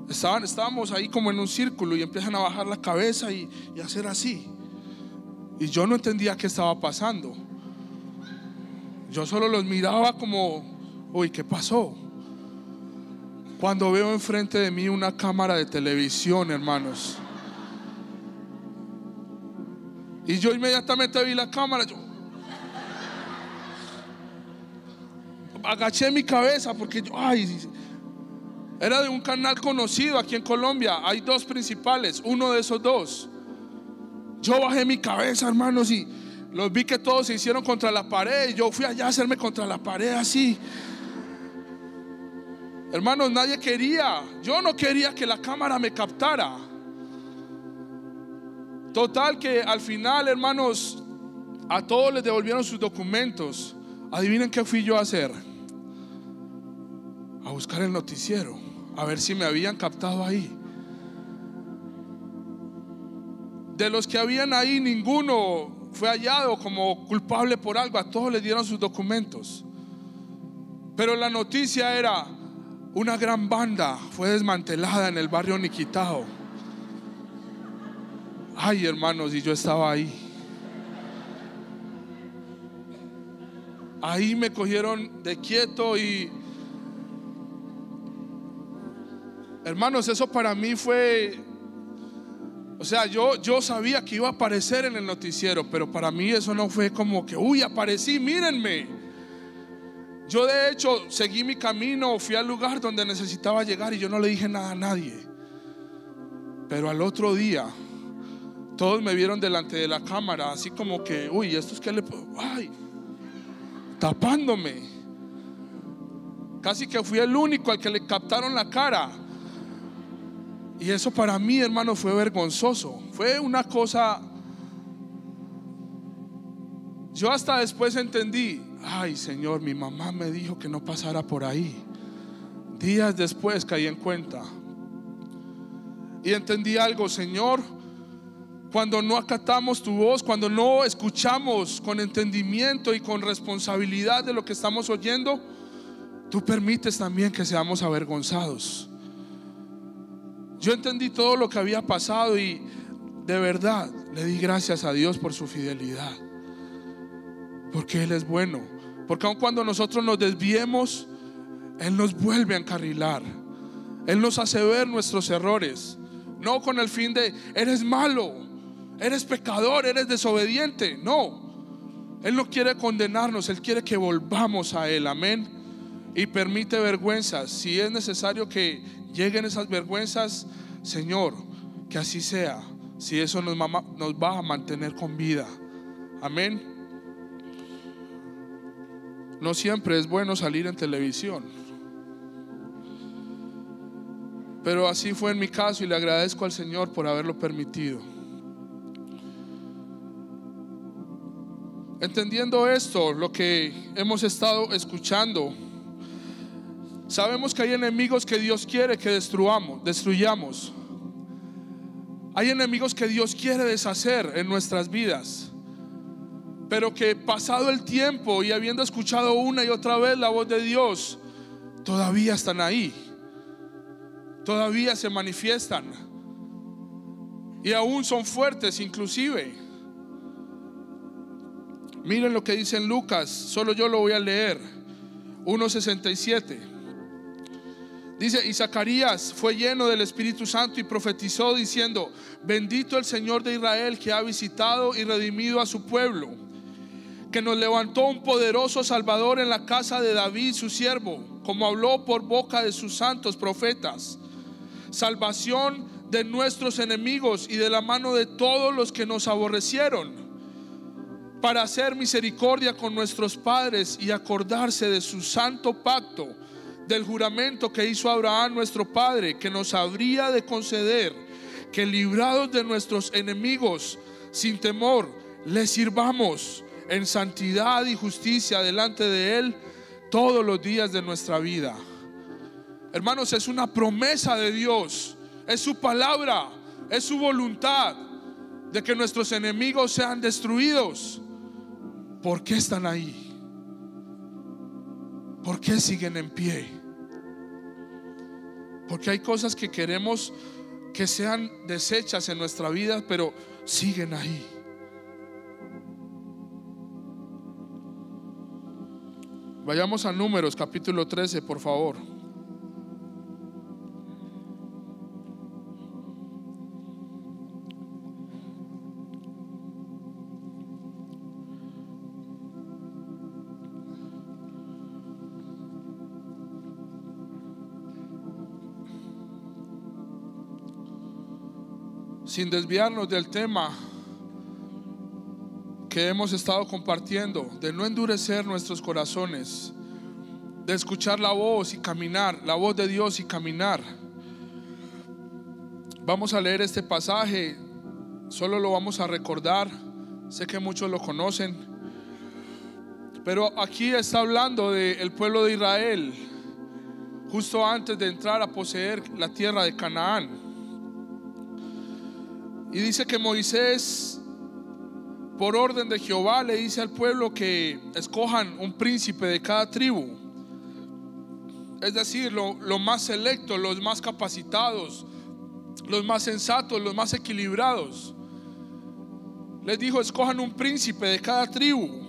estábamos ahí como en un círculo, y empiezan a bajar la cabeza y hacer así. Y yo no entendía qué estaba pasando. Yo solo los miraba como: uy, ¿qué pasó? Cuando veo enfrente de mí una cámara de televisión, hermanos, y yo inmediatamente vi la cámara, yo agaché mi cabeza porque era de un canal conocido aquí en Colombia. Hay dos principales, uno de esos dos. Yo bajé mi cabeza, hermanos, y los vi que todos se hicieron contra la pared. Y yo fui allá a hacerme contra la pared así. Hermanos, nadie quería, yo no quería que la cámara me captara. Total que al final, hermanos, a todos les devolvieron sus documentos. Adivinen qué fui yo a hacer. A buscar el noticiero, a ver si me habían captado ahí. De los que habían ahí, ninguno fue hallado como culpable por algo. A todos les dieron sus documentos. Pero la noticia era: una gran banda fue desmantelada en el barrio Niquitao. Ay, hermanos, y yo estaba ahí. Ahí me cogieron de quieto y, hermanos, eso para mí fue, o sea, yo sabía que iba a aparecer en el noticiero, pero para mí eso no fue como que, uy, aparecí, mírenme. Yo de hecho seguí mi camino, fui al lugar donde necesitaba llegar y yo no le dije nada a nadie. Pero al otro día todos me vieron delante de la cámara, así como que, uy, esto es que le, ay, tapándome. Casi que fui el único al que le captaron la cara. Y eso para mí, hermano, fue vergonzoso. Fue una cosa. Yo hasta después entendí: ay, Señor, mi mamá me dijo que no pasara por ahí. Días después caí en cuenta y entendí algo: Señor, cuando no acatamos tu voz, cuando no escuchamos con entendimiento y con responsabilidad de lo que estamos oyendo, tú permites también que seamos avergonzados. Yo entendí todo lo que había pasado y de verdad le di gracias a Dios por su fidelidad, porque Él es bueno. Porque aun cuando nosotros nos desviemos, Él nos vuelve a encarrilar. Él nos hace ver nuestros errores, no con el fin de: eres malo, eres pecador, eres desobediente. No, Él no quiere condenarnos, Él quiere que volvamos a Él. Amén. Y permite vergüenzas. Si es necesario que lleguen esas vergüenzas, Señor, que así sea, si eso nos va a mantener con vida. Amén. No siempre es bueno salir en televisión, pero así fue en mi caso y le agradezco al Señor por haberlo permitido. Entendiendo esto, lo que hemos estado escuchando, sabemos que hay enemigos que Dios quiere que destruyamos. Hay enemigos que Dios quiere deshacer en nuestras vidas, pero que pasado el tiempo y habiendo escuchado una y otra vez la voz de Dios, todavía están ahí, todavía se manifiestan y aún son fuertes. Inclusive, miren lo que dice en Lucas, solo yo lo voy a leer, 1:67. Dice: y Zacarías fue lleno del Espíritu Santo y profetizó diciendo: bendito el Señor de Israel, que ha visitado y redimido a su pueblo, que nos levantó un poderoso Salvador en la casa de David su siervo, como habló por boca de sus santos profetas, salvación de nuestros enemigos y de la mano de todos los que nos aborrecieron, para hacer misericordia con nuestros padres y acordarse de su santo pacto, del juramento que hizo Abraham nuestro padre, que nos habría de conceder que, librados de nuestros enemigos, sin temor le sirvamos en santidad y justicia delante de Él todos los días de nuestra vida. Hermanos, es una promesa de Dios, es su palabra, es su voluntad de que nuestros enemigos sean destruidos. ¿Por qué están ahí? ¿Por qué siguen en pie? Porque hay cosas que queremos que sean deshechas en nuestra vida, pero siguen ahí. Vayamos a Números capítulo 13, por favor. Sin desviarnos del tema que hemos estado compartiendo, de no endurecer nuestros corazones, de escuchar la voz y caminar, la voz de Dios y caminar. Vamos a leer este pasaje, solo lo vamos a recordar, sé que muchos lo conocen, Pero aquí está hablando del pueblo de Israel justo antes de entrar a poseer la tierra de Canaán. Y dice que Moisés, por orden de Jehová, le dice al pueblo que escojan un príncipe de cada tribu, es decir, los más selectos, los más capacitados, los más sensatos, los más equilibrados. Les dijo: escojan un príncipe de cada tribu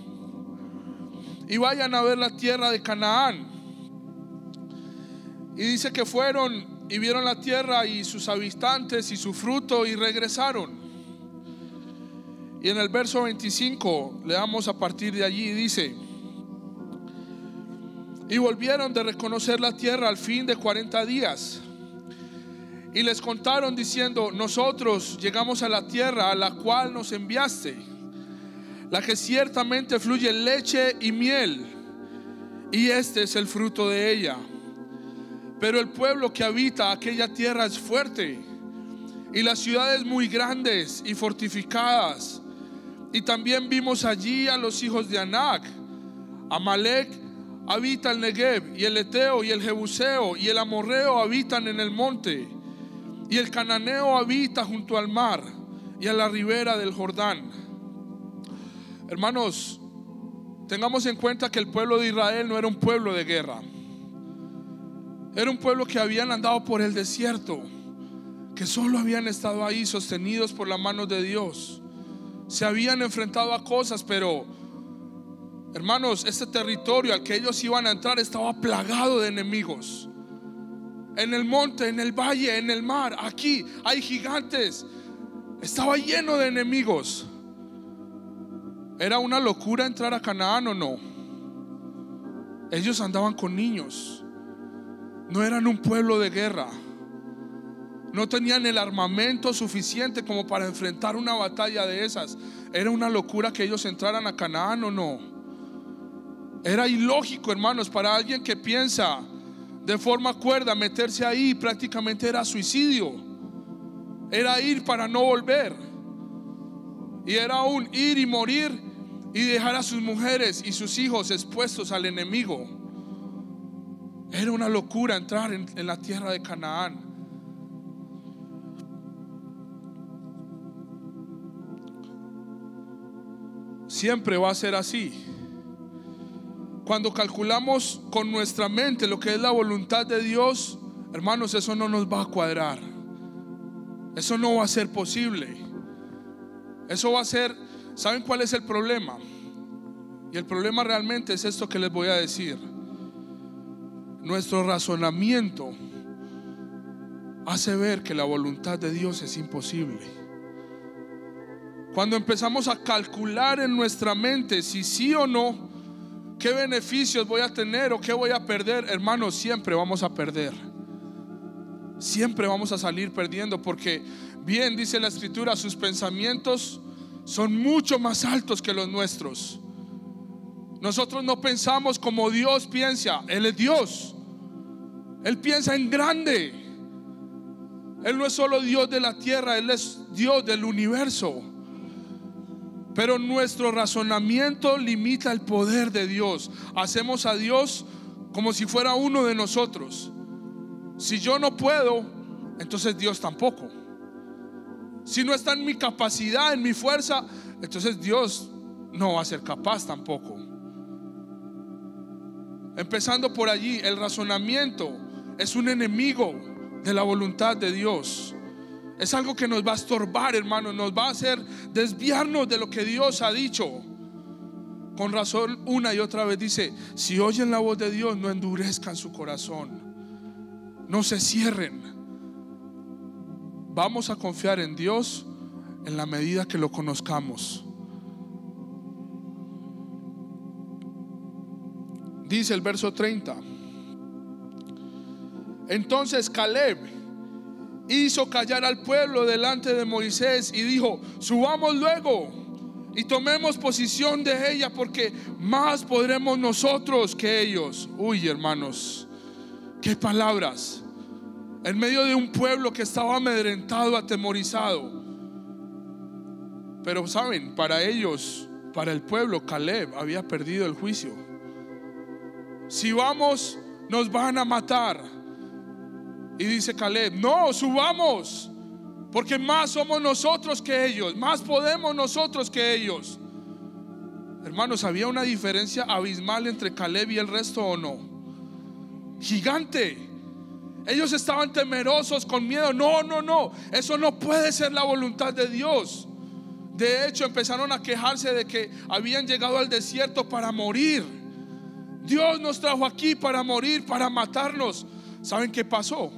y vayan a ver la tierra de Canaán. Y dice que fueron y vieron la tierra y sus habitantes y su fruto, y regresaron. Y en el verso 25 leamos a partir de allí, dice: y volvieron de reconocer la tierra al fin de 40 días. Y les contaron diciendo: nosotros llegamos a la tierra a la cual nos enviaste, la que ciertamente fluye leche y miel, y este es el fruto de ella. Pero el pueblo que habita aquella tierra es fuerte, y las ciudades muy grandes y fortificadas. Y también vimos allí a los hijos de Anac. Amalek habita el Negev, y el Eteo y el Jebuseo y el Amorreo habitan en el monte, y el Cananeo habita junto al mar y a la ribera del Jordán. Hermanos, tengamos en cuenta que el pueblo de Israel no era un pueblo de guerra. Era un pueblo que habían andado por el desierto, que solo habían estado ahí sostenidos por la mano de Dios. Se habían enfrentado a cosas, pero hermanos, este territorio al que ellos iban a entrar estaba plagado de enemigos. En el monte, en el valle, en el mar, aquí hay gigantes. Estaba lleno de enemigos. ¿Era una locura entrar a Canaán o no? Ellos andaban con niños. No eran un pueblo de guerra. No tenían el armamento suficiente como para enfrentar una batalla de esas. ¿Era una locura que ellos entraran a Canaán o no? Era ilógico, hermanos, para alguien que piensa de forma cuerda meterse ahí. Prácticamente era suicidio. Era ir para no volver. Y era un ir y morir y dejar a sus mujeres y sus hijos expuestos al enemigo. Era una locura entrar en la tierra de Canaán. Siempre va a ser así. Cuando calculamos con nuestra mente lo que es la voluntad de Dios, hermanos, eso no nos va a cuadrar. Eso no va a ser posible. Eso va a ser, ¿saben cuál es el problema? Y el problema realmente es esto que les voy a decir. Nuestro razonamiento hace ver que la voluntad de Dios es imposible. Cuando empezamos a calcular en nuestra mente si sí o no, qué beneficios voy a tener o qué voy a perder, hermanos, siempre vamos a perder. Siempre vamos a salir perdiendo, porque bien dice la Escritura, sus pensamientos son mucho más altos que los nuestros. Nosotros no pensamos como Dios piensa. Él es Dios. Él piensa en grande. Él no es solo Dios de la tierra, Él es Dios del universo. Pero nuestro razonamiento limita el poder de Dios. Hacemos a Dios como si fuera uno de nosotros. Si yo no puedo, entonces Dios tampoco. Si no está en mi capacidad, en mi fuerza, entonces Dios no va a ser capaz tampoco. Empezando por allí, el razonamiento es un enemigo de la voluntad de Dios. Es algo que nos va a estorbar, hermanos. Nos va a hacer desviarnos de lo que Dios ha dicho. Con razón, una y otra vez dice: si oyen la voz de Dios, no endurezcan su corazón, no se cierren. Vamos a confiar en Dios en la medida que lo conozcamos. Dice el verso 30: entonces Caleb hizo callar al pueblo delante de Moisés y dijo: subamos luego y tomemos posición de ella, porque más podremos nosotros que ellos. Uy, hermanos, qué palabras. En medio de un pueblo que estaba amedrentado, atemorizado. Pero saben, para ellos para el pueblo, Caleb había perdido el juicio. Si vamos, nos van a matar. Y dice Caleb: no, subamos, porque más somos nosotros que ellos, más podemos nosotros que ellos. Hermanos, ¿había una diferencia abismal entre Caleb y el resto o no? Gigante. Ellos estaban temerosos, con miedo. No, eso no puede ser la voluntad de Dios. De hecho, empezaron a quejarse de que habían llegado al desierto para morir. Dios nos trajo aquí para morir, para matarnos. ¿Saben qué pasó?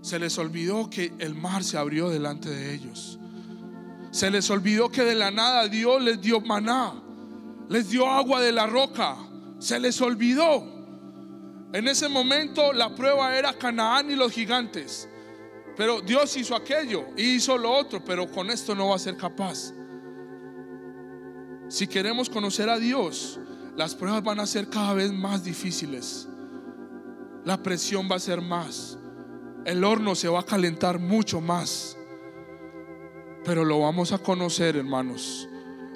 Se les olvidó que el mar se abrió delante de ellos. Se les olvidó que de la nada Dios les dio maná, les dio agua de la roca. Se les olvidó. En ese momento la prueba era Canaán y los gigantes. Pero Dios hizo aquello y hizo lo otro, pero con esto no va a ser capaz. Si queremos conocer a Dios, las pruebas van a ser cada vez más difíciles. La presión va a ser más. El horno se va a calentar mucho más. Pero lo vamos a conocer, hermanos.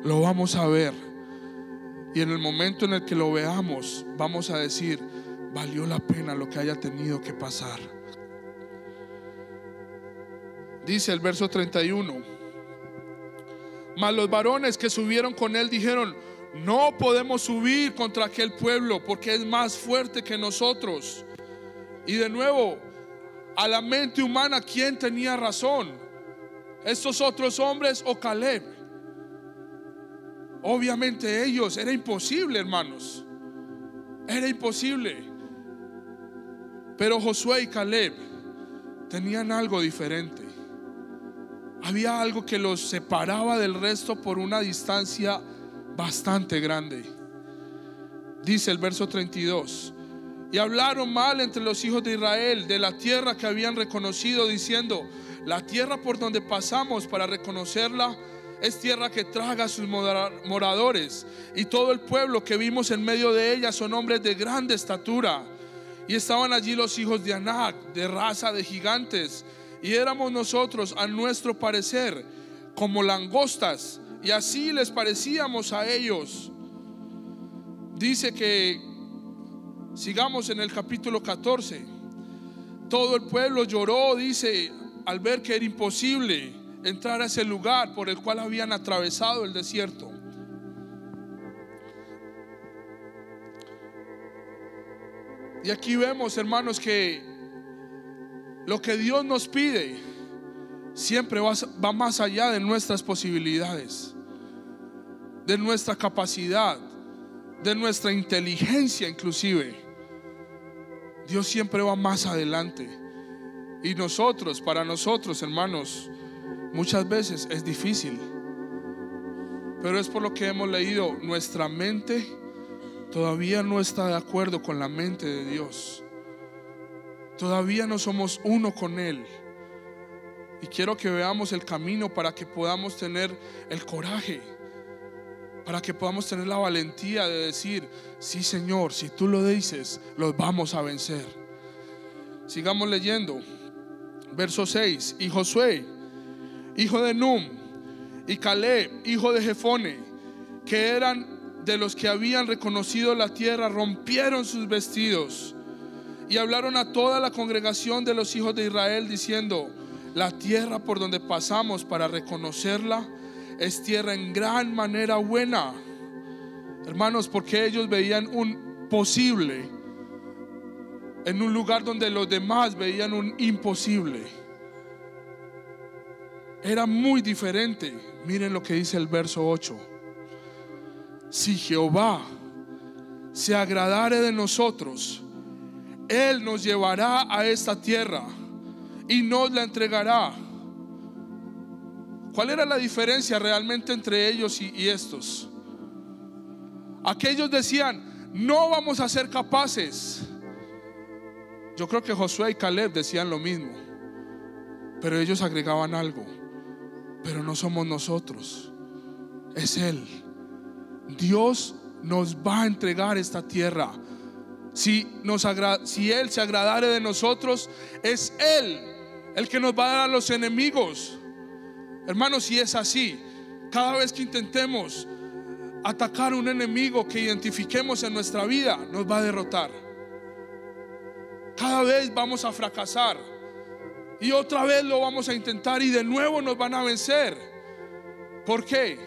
Lo vamos a ver. Y en el momento en el que lo veamos, vamos a decir: valió la pena lo que haya tenido que pasar. Dice el verso 31: mas los varones que subieron con él dijeron: no podemos subir contra aquel pueblo, porque es más fuerte que nosotros. Y de nuevo, a la mente humana, ¿quién tenía razón? ¿Estos otros hombres o Caleb? Obviamente ellos. Era imposible, hermanos. Era imposible. Pero Josué y Caleb tenían algo diferente. Había algo que los separaba del resto por una distancia bastante grande. Dice el verso 32: y hablaron mal entre los hijos de Israel de la tierra que habían reconocido, diciendo: la tierra por donde pasamos para reconocerla es tierra que traga a sus moradores, y todo el pueblo que vimos en medio de ella son hombres de grande estatura. Y estaban allí los hijos de Anac, de raza de gigantes, y éramos nosotros, a nuestro parecer, como langostas, y así les parecíamos a ellos. Dice que sigamos en el capítulo 14. Todo el pueblo lloró, dice, al ver que era imposible entrar a ese lugar por el cual habían atravesado el desierto. Y aquí vemos, hermanos, que lo que Dios nos pide siempre va más allá de nuestras posibilidades, de nuestra capacidad, de nuestra inteligencia inclusive. Dios siempre va más adelante. Y nosotros, para nosotros, hermanos, muchas veces es difícil. Pero es por lo que hemos leído, nuestra mente todavía no está de acuerdo con la mente de Dios. Todavía no somos uno con Él. Y quiero que veamos el camino para que podamos tener el coraje, para que podamos tener la valentía de decir: sí, Señor, si tú lo dices, los vamos a vencer. Sigamos leyendo. Verso 6: y Josué, hijo de Num, y Caleb, hijo de Jefone, que eran de los que habían reconocido la tierra, rompieron sus vestidos y hablaron a toda la congregación de los hijos de Israel, diciendo: la tierra por donde pasamos para reconocerla es tierra en gran manera buena. Hermanos, porque ellos veían un posible en un lugar donde los demás veían un imposible. Era muy diferente. Miren lo que dice el verso 8: si Jehová se agradare de nosotros, Él nos llevará a esta tierra y nos la entregará. ¿Cuál era la diferencia realmente entre ellos y estos? Aquellos decían: no vamos a ser capaces. Yo creo que Josué y Caleb decían lo mismo, pero ellos agregaban algo: pero no somos nosotros, es Él. Dios nos va a entregar esta tierra. Si Él se agradare de nosotros, es Él el que nos va a dar a los enemigos. Hermanos, si es así, cada vez que intentemos atacar a un enemigo que identifiquemos en nuestra vida, nos va a derrotar. Cada vez vamos a fracasar y otra vez lo vamos a intentar y de nuevo nos van a vencer. ¿Por qué?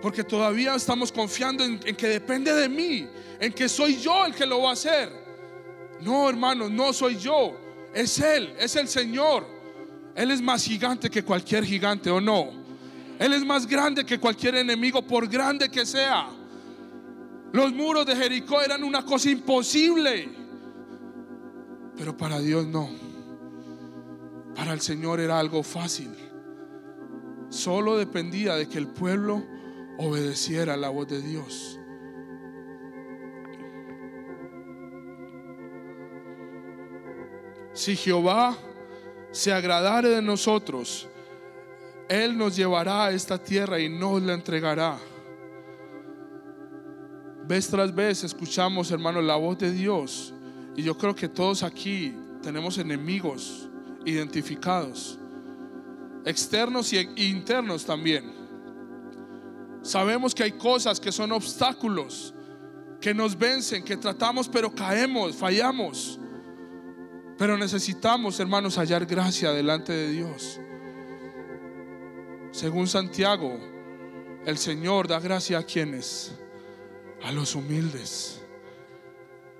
Porque todavía estamos confiando en que depende de mí, en que soy yo el que lo va a hacer. No, hermanos, no soy yo, es Él, es el Señor. Él es más gigante que cualquier gigante, ¿o no? Él es más grande que cualquier enemigo, por grande que sea. Los muros de Jericó eran una cosa imposible, pero para Dios no. Para el Señor era algo fácil. Solo dependía de que el pueblo obedeciera la voz de Dios. Si Jehová se agradare de nosotros, Él nos llevará a esta tierra y nos la entregará. Vez tras vez escuchamos, hermanos, la voz de Dios. Y yo creo que todos aquí tenemos enemigos identificados, externos e internos también. Sabemos que hay cosas que son obstáculos, que nos vencen, que tratamos pero caemos, fallamos. Pero necesitamos, hermanos, hallar gracia delante de Dios. Según Santiago, el Señor da gracia a quienes, a los humildes.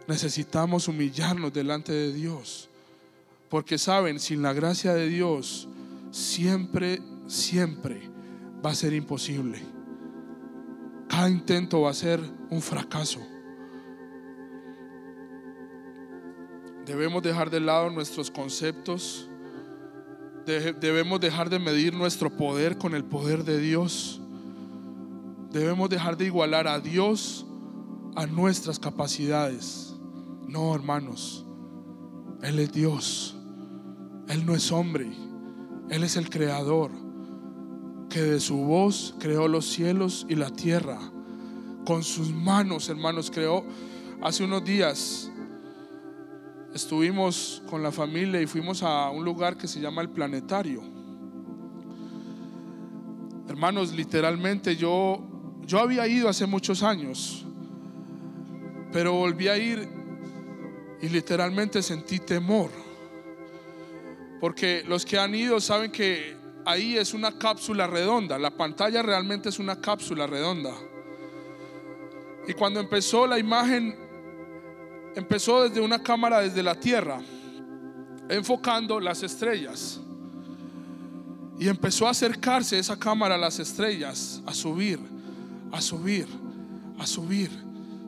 Necesitamos humillarnos delante de Dios, porque saben, sin la gracia de Dios siempre va a ser imposible. Cada intento va a ser un fracaso. Debemos dejar de lado nuestros conceptos. Debemos dejar de medir nuestro poder con el poder de Dios. Debemos dejar de igualar a Dios a nuestras capacidades. No, hermanos, Él es Dios. Él no es hombre. Él es el creador, que de su voz creó los cielos y la tierra. Con sus manos, hermanos, creó. Hace unos días estuvimos con la familia y fuimos a un lugar que se llama el Planetario. Hermanos, literalmente yo había ido hace muchos años, pero volví a ir y literalmente sentí temor, porque los que han ido saben que ahí es una cápsula redonda. La pantalla realmente es una cápsula redonda. Y cuando empezó la imagen, empezó desde una cámara desde la tierra, enfocando las estrellas, y empezó a acercarse esa cámara a las estrellas, a subir, a subir, a subir.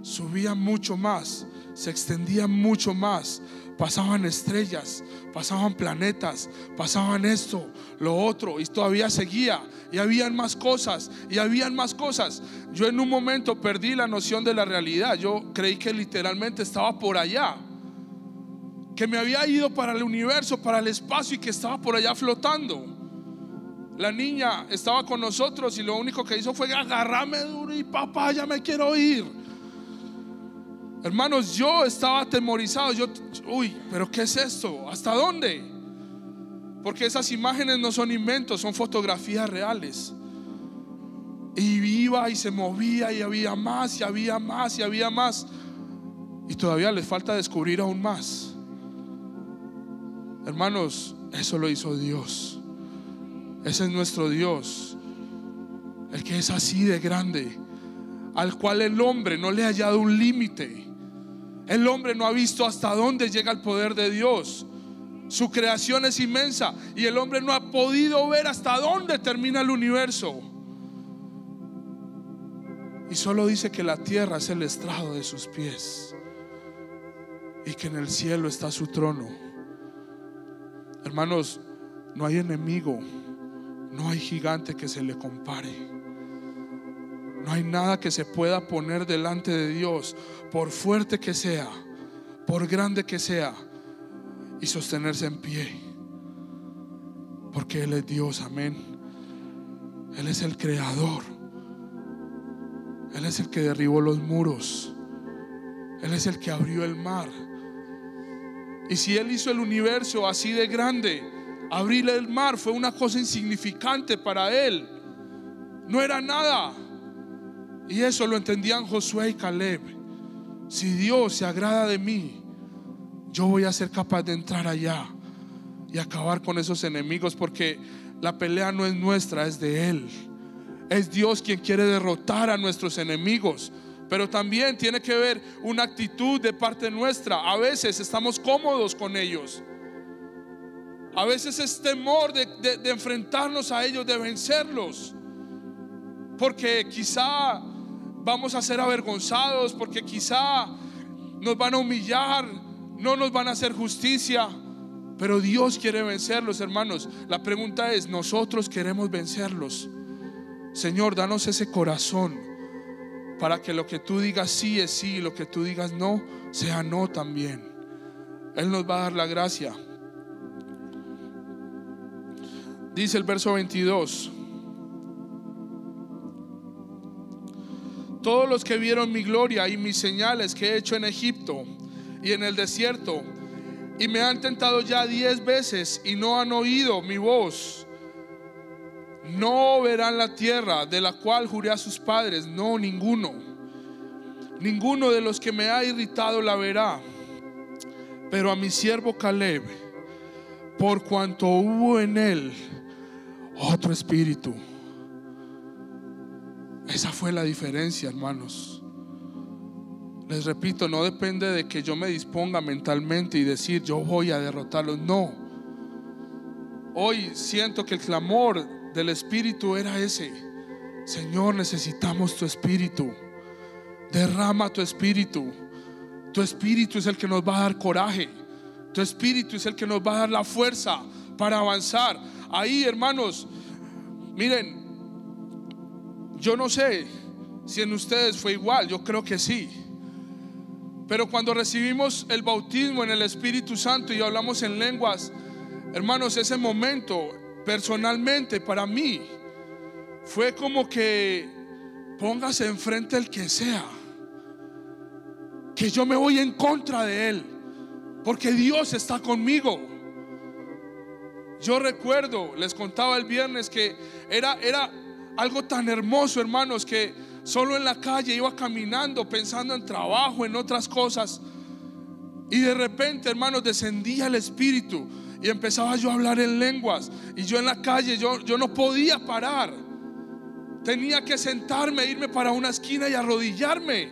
Subía mucho más, se extendía mucho más. Pasaban estrellas, pasaban planetas, pasaban esto, lo otro, y todavía seguía, y habían más cosas, y habían más cosas. Yo en un momento perdí la noción de la realidad. Yo creí que literalmente estaba por allá, que me había ido para el universo, para el espacio, y que estaba por allá flotando. La niña estaba con nosotros y lo único que hizo fue agarrarme duro y papá, ya me quiero ir. Hermanos, yo estaba atemorizado. Pero ¿qué es esto? ¿Hasta dónde? Porque esas imágenes no son inventos, son fotografías reales. Y iba y se movía, y había más, y había más, y había más. Y todavía les falta descubrir aún más. Hermanos, eso lo hizo Dios. Ese es nuestro Dios, el que es así de grande, al cual el hombre no le ha hallado un límite. El hombre no ha visto hasta dónde llega el poder de Dios. Su creación es inmensa y el hombre no ha podido ver hasta dónde termina el universo. Y solo dice que la tierra es el estrado de sus pies y que en el cielo está su trono. Hermanos, no hay enemigo, no hay gigante que se le compare. No hay nada que se pueda poner delante de Dios, por fuerte que sea, por grande que sea, y sostenerse en pie, porque Él es Dios. Amén. Él es el creador. Él es el que derribó los muros. Él es el que abrió el mar. Y si Él hizo el universo así de grande, abrir el mar fue una cosa insignificante para Él. No era nada. Y eso lo entendían Josué y Caleb. Si Dios se agrada de mí, yo voy a ser capaz de entrar allá y acabar con esos enemigos, porque la pelea no es nuestra, es de Él. Es Dios quien quiere derrotar a nuestros enemigos. Pero también tiene que haber una actitud de parte nuestra. A veces estamos cómodos con ellos. A veces es temor de enfrentarnos a ellos, de vencerlos, porque quizá vamos a ser avergonzados, porque quizá nos van a humillar, no nos van a hacer justicia. Pero Dios quiere vencerlos, hermanos. La pregunta es: ¿nosotros queremos vencerlos? Señor, danos ese corazón para que lo que tú digas sí es sí, y lo que tú digas no sea no también. Él nos va a dar la gracia. Dice el verso 22: todos los que vieron mi gloria y mis señales que he hecho en Egipto y en el desierto, y me han tentado ya 10 veces y no han oído mi voz, no verán la tierra de la cual juré a sus padres. No, ninguno de los que me ha irritado la verá. Pero a mi siervo Caleb, por cuanto hubo en él otro espíritu. Esa fue la diferencia, hermanos. Les repito, no depende de que yo me disponga mentalmente y decir yo voy a derrotarlos. No. Hoy siento que el clamor del espíritu era ese: Señor, necesitamos tu espíritu. Derrama tu espíritu. Tu espíritu es el que nos va a dar coraje. Tu espíritu es el que nos va a dar la fuerza para avanzar. Ahí, hermanos, miren, yo no sé si en ustedes fue igual, yo creo que sí. Pero cuando recibimos el bautismo en el Espíritu Santo y hablamos en lenguas, hermanos, ese momento personalmente para mí fue como que póngase enfrente el que sea, que yo me voy en contra de él, porque Dios está conmigo. Yo recuerdo, les contaba el viernes que era algo tan hermoso, hermanos, que solo en la calle iba caminando pensando en trabajo, en otras cosas, y de repente, hermanos, descendía el Espíritu y empezaba yo a hablar en lenguas. Y yo en la calle, yo no podía parar. Tenía que sentarme, irme para una esquina y arrodillarme,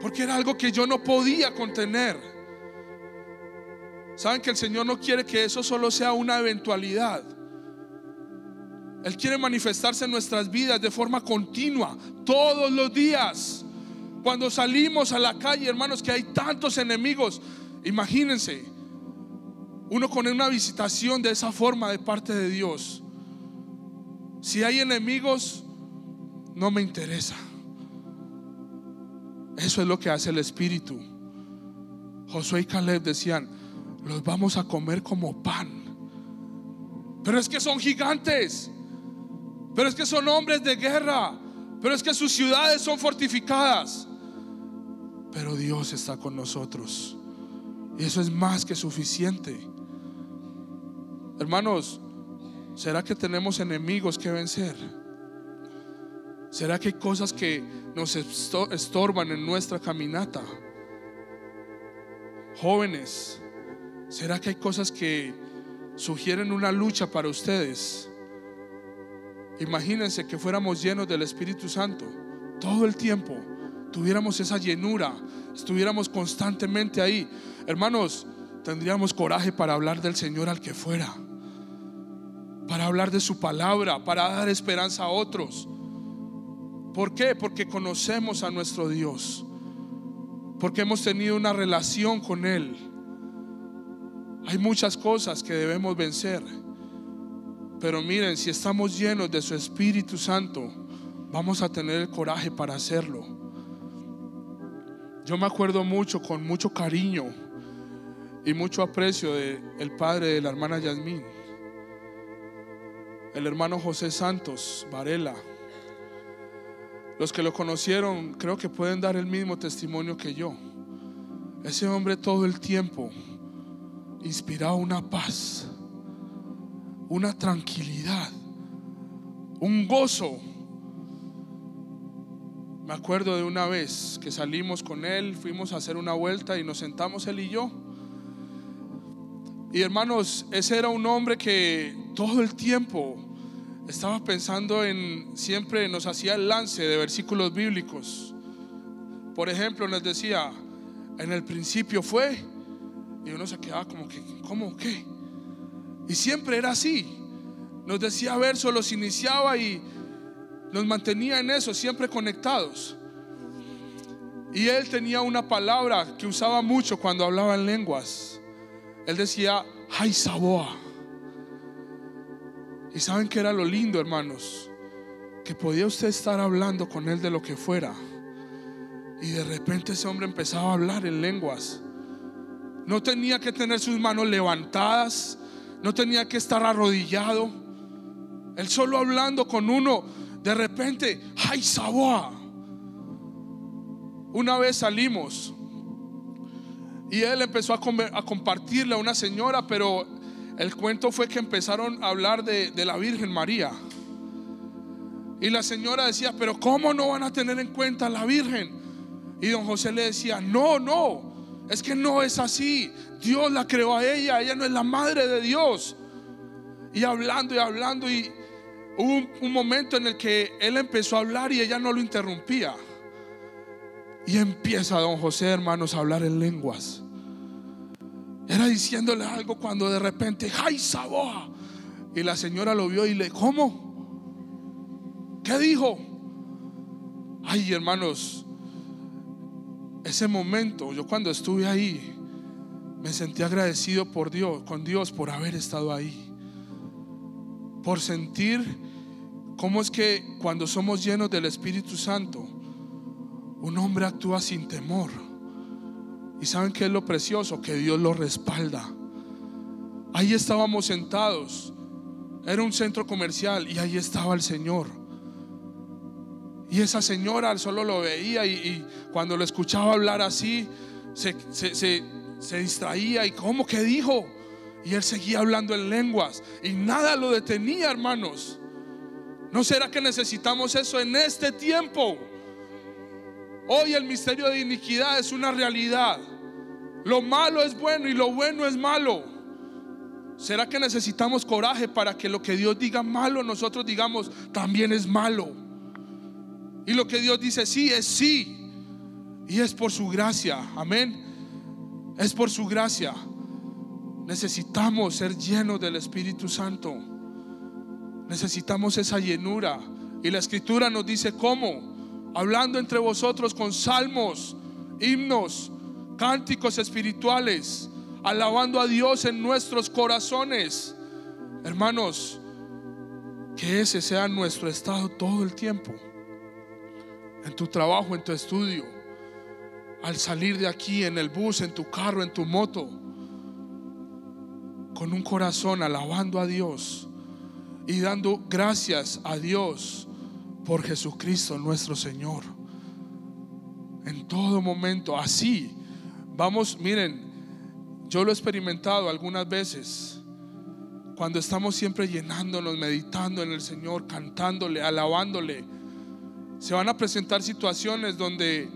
porque era algo que yo no podía contener. Saben que el Señor no quiere que eso solo sea una eventualidad. Él quiere manifestarse en nuestras vidas de forma continua, todos los días. Cuando salimos a la calle, hermanos, que hay tantos enemigos, imagínense uno con una visitación de esa forma de parte de Dios. Si hay enemigos, no me interesa. Eso es lo que hace el Espíritu. Josué y Caleb decían: los vamos a comer como pan. Pero es que son gigantes, pero es que son hombres de guerra, pero es que sus ciudades son fortificadas. Pero Dios está con nosotros, y eso es más que suficiente. Hermanos, ¿será que tenemos enemigos que vencer? ¿Será que hay cosas que nos estorban en nuestra caminata? Jóvenes, ¿será que hay cosas que sugieren una lucha para ustedes? Imagínense que fuéramos llenos del Espíritu Santo todo el tiempo, tuviéramos esa llenura, estuviéramos constantemente ahí. Hermanos, tendríamos coraje para hablar del Señor al que fuera, para hablar de su palabra, para dar esperanza a otros. ¿Por qué? Porque conocemos a nuestro Dios, porque hemos tenido una relación con Él. Hay muchas cosas que debemos vencer, pero miren, si estamos llenos de su Espíritu Santo, vamos a tener el coraje para hacerlo. Yo me acuerdo mucho, con mucho cariño y mucho aprecio del padre de la hermana Yasmín, el hermano José Santos Varela. Los que lo conocieron creo que pueden dar el mismo testimonio que yo. Ese hombre todo el tiempo inspiraba una paz, una tranquilidad, un gozo. Me acuerdo de una vez que salimos con él, fuimos a hacer una vuelta y nos sentamos él y yo. Y hermanos, ese era un hombre que todo el tiempo estaba pensando en, siempre nos hacía el lance de versículos bíblicos. Por ejemplo, nos decía, en el principio fue, y uno se quedaba como que, ¿cómo qué? Y siempre era así. Nos decía versos, los iniciaba y nos mantenía en eso, siempre conectados. Y él tenía una palabra que usaba mucho cuando hablaba en lenguas. Él decía, Hay Saboa. Y saben que era lo lindo, hermanos, que podía usted estar hablando con él de lo que fuera, y de repente ese hombre empezaba a hablar en lenguas. No tenía que tener sus manos levantadas, no tenía que estar arrodillado. Él solo hablando con uno, de repente, ¡ay, Saboa! Una vez salimos y él empezó a compartirle a una señora, pero el cuento fue que empezaron a hablar de la Virgen María. Y la señora decía, pero ¿cómo no van a tener en cuenta a la Virgen? Y don José le decía, no, es que no es así. Dios la creó a ella no es la madre de Dios. Y hablando, y hubo un momento en el que él empezó a hablar y ella no lo interrumpía. Y empieza don José, hermanos, a hablar en lenguas. Era diciéndole algo cuando de repente, ¡ay, Saboa! Y la señora lo vio y le, ¿cómo? ¿Qué dijo? Ay, hermanos, ese momento, yo cuando estuve ahí me sentí agradecido por Dios, con Dios, por haber estado ahí, por sentir cómo es que cuando somos llenos del Espíritu Santo, un hombre actúa sin temor. Y saben qué es lo precioso, que Dios lo respalda. Ahí estábamos sentados, era un centro comercial y ahí estaba el Señor. Y esa señora solo lo veía y cuando lo escuchaba hablar así se distraía. ¿Y cómo que dijo? Y él seguía hablando en lenguas y nada lo detenía, hermanos. ¿No será que necesitamos eso en este tiempo? Hoy el misterio de iniquidad es una realidad. Lo malo es bueno y lo bueno es malo. ¿Será que necesitamos coraje para que lo que Dios diga malo, nosotros digamos también es malo? Y lo que Dios dice sí es sí. Y es por su gracia, amén. Es por su gracia. Necesitamos ser llenos del Espíritu Santo. Necesitamos esa llenura. Y la Escritura nos dice cómo: hablando entre vosotros con salmos, himnos, cánticos espirituales, alabando a Dios en nuestros corazones. Hermanos, que ese sea nuestro estado todo el tiempo. En tu trabajo, en tu estudio, al salir de aquí, en el bus, en tu carro, en tu moto, con un corazón alabando a Dios y dando gracias a Dios por Jesucristo nuestro Señor. En todo momento, así vamos. Miren, yo lo he experimentado algunas veces. Cuando estamos siempre llenándonos, meditando en el Señor, cantándole, alabándole, se van a presentar situaciones donde,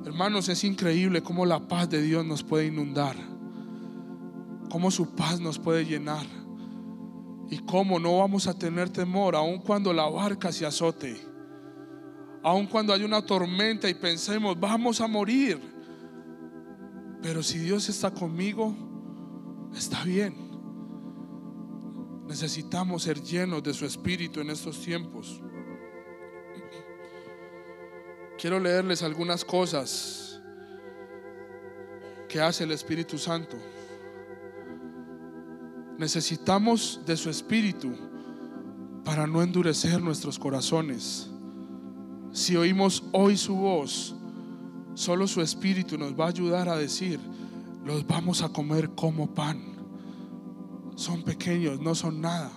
hermanos, es increíble cómo la paz de Dios nos puede inundar, cómo su paz nos puede llenar, y cómo no vamos a tener temor aun cuando la barca se azote, aun cuando hay una tormenta y pensemos vamos a morir. Pero si Dios está conmigo, está bien. Necesitamos ser llenos de su Espíritu en estos tiempos. Quiero leerles algunas cosas que hace el Espíritu Santo. Necesitamos de su Espíritu para no endurecer nuestros corazones. Si oímos hoy su voz, solo su Espíritu nos va a ayudar a decir: los vamos a comer como pan. Son pequeños, no son nada.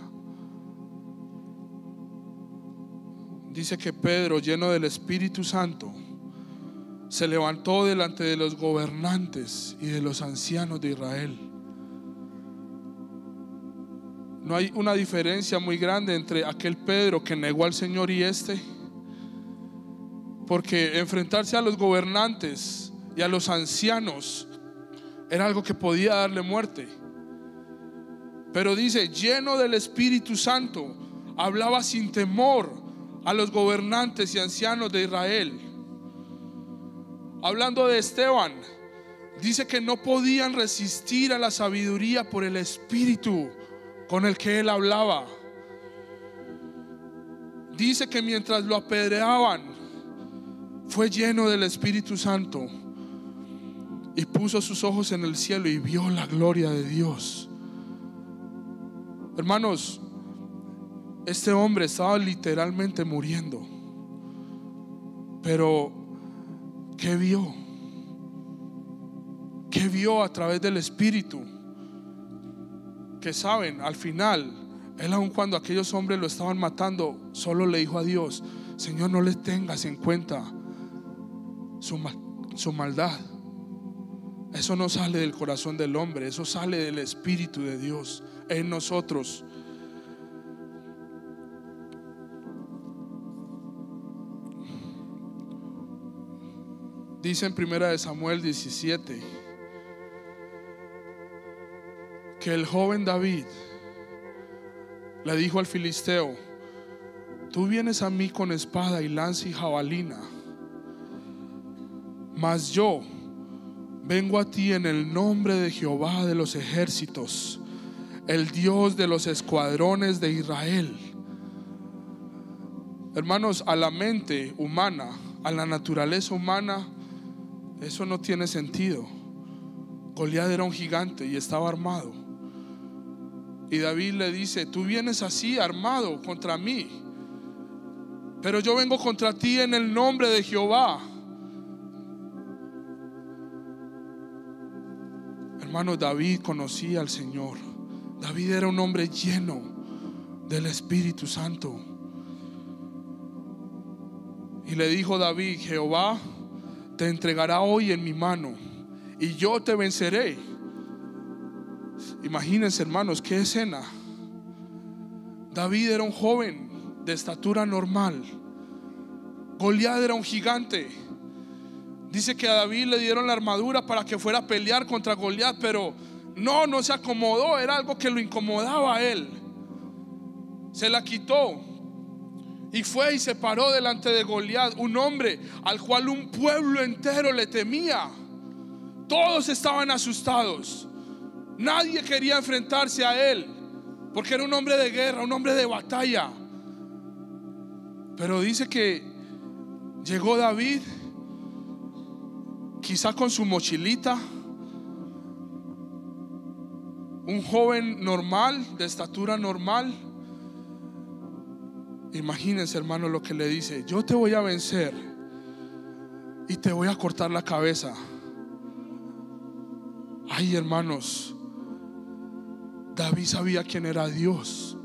Dice que Pedro, lleno del Espíritu Santo, se levantó delante de los gobernantes y de los ancianos de Israel. No hay una diferencia muy grande entre aquel Pedro que negó al Señor y este, porque enfrentarse a los gobernantes y a los ancianos era algo que podía darle muerte. Pero dice, lleno del Espíritu Santo, hablaba sin temor a los gobernantes y ancianos de Israel. Hablando de Esteban, dice que no podían resistir a la sabiduría por el espíritu con el que él hablaba. Dice que mientras lo apedreaban, fue lleno del Espíritu Santo y puso sus ojos en el cielo y vio la gloria de Dios. Hermanos, este hombre estaba literalmente muriendo, pero ¿qué vio? ¿Qué vio a través del Espíritu? Que saben, al final, él, aun cuando aquellos hombres lo estaban matando, solo le dijo a Dios: Señor, no le tengas en cuenta su maldad. Eso no sale del corazón del hombre, eso sale del Espíritu de Dios en nosotros. Dice en 1 Samuel 17 que el joven David le dijo al filisteo: tú vienes a mí con espada y lanza y jabalina, mas yo vengo a ti en el nombre de Jehová de los ejércitos, el Dios de los escuadrones de Israel. Hermanos, a la mente humana, a la naturaleza humana, eso no tiene sentido. Goliat era un gigante y estaba armado. Y David le dice: tú vienes así armado contra mí, pero yo vengo contra ti en el nombre de Jehová. Hermano, David conocía al Señor. David era un hombre lleno del Espíritu Santo. Y le dijo David: Jehová te entregará hoy en mi mano y yo te venceré. Imagínense, hermanos, qué escena. David era un joven de estatura normal. Goliat era un gigante. Dice que a David le dieron la armadura para que fuera a pelear contra Goliat, pero no se acomodó. Era algo que lo incomodaba a él. Se la quitó y fue y se paró delante de Goliat, un hombre al cual un pueblo entero le temía. Todos estaban asustados. Nadie quería enfrentarse a él, porque era un hombre de guerra, un hombre de batalla. Pero dice que llegó David, quizá con su mochilita, un joven normal, de estatura normal. Imagínense, hermano, lo que le dice: yo te voy a vencer y te voy a cortar la cabeza. Ay, hermanos, David sabía quién era Dios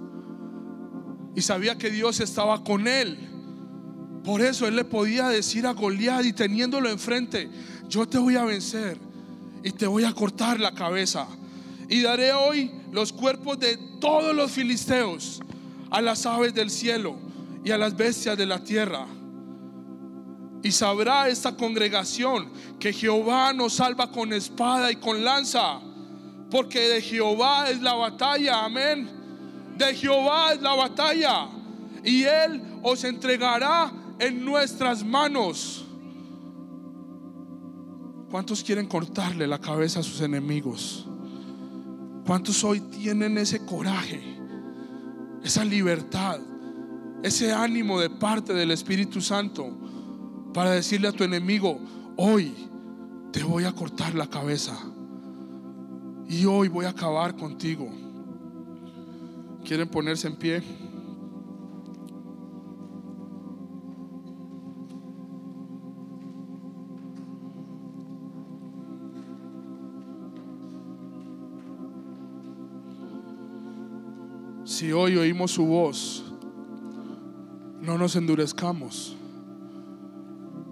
y sabía que Dios estaba con él. Por eso él le podía decir a Goliat, y teniéndolo enfrente: yo te voy a vencer y te voy a cortar la cabeza, y daré hoy los cuerpos de todos los filisteos a las aves del cielo y a las bestias de la tierra. Y sabrá esta congregación que Jehová nos salva con espada y con lanza, porque de Jehová es la batalla. Amén. De Jehová es la batalla, y Él os entregará en nuestras manos. ¿Cuántos quieren cortarle la cabeza a sus enemigos? ¿Cuántos hoy tienen ese coraje, esa libertad, ese ánimo de parte del Espíritu Santo para decirle a tu enemigo: hoy te voy a cortar la cabeza y hoy voy a acabar contigo? ¿Quieren ponerse en pie? Si hoy oímos su voz, no nos endurezcamos,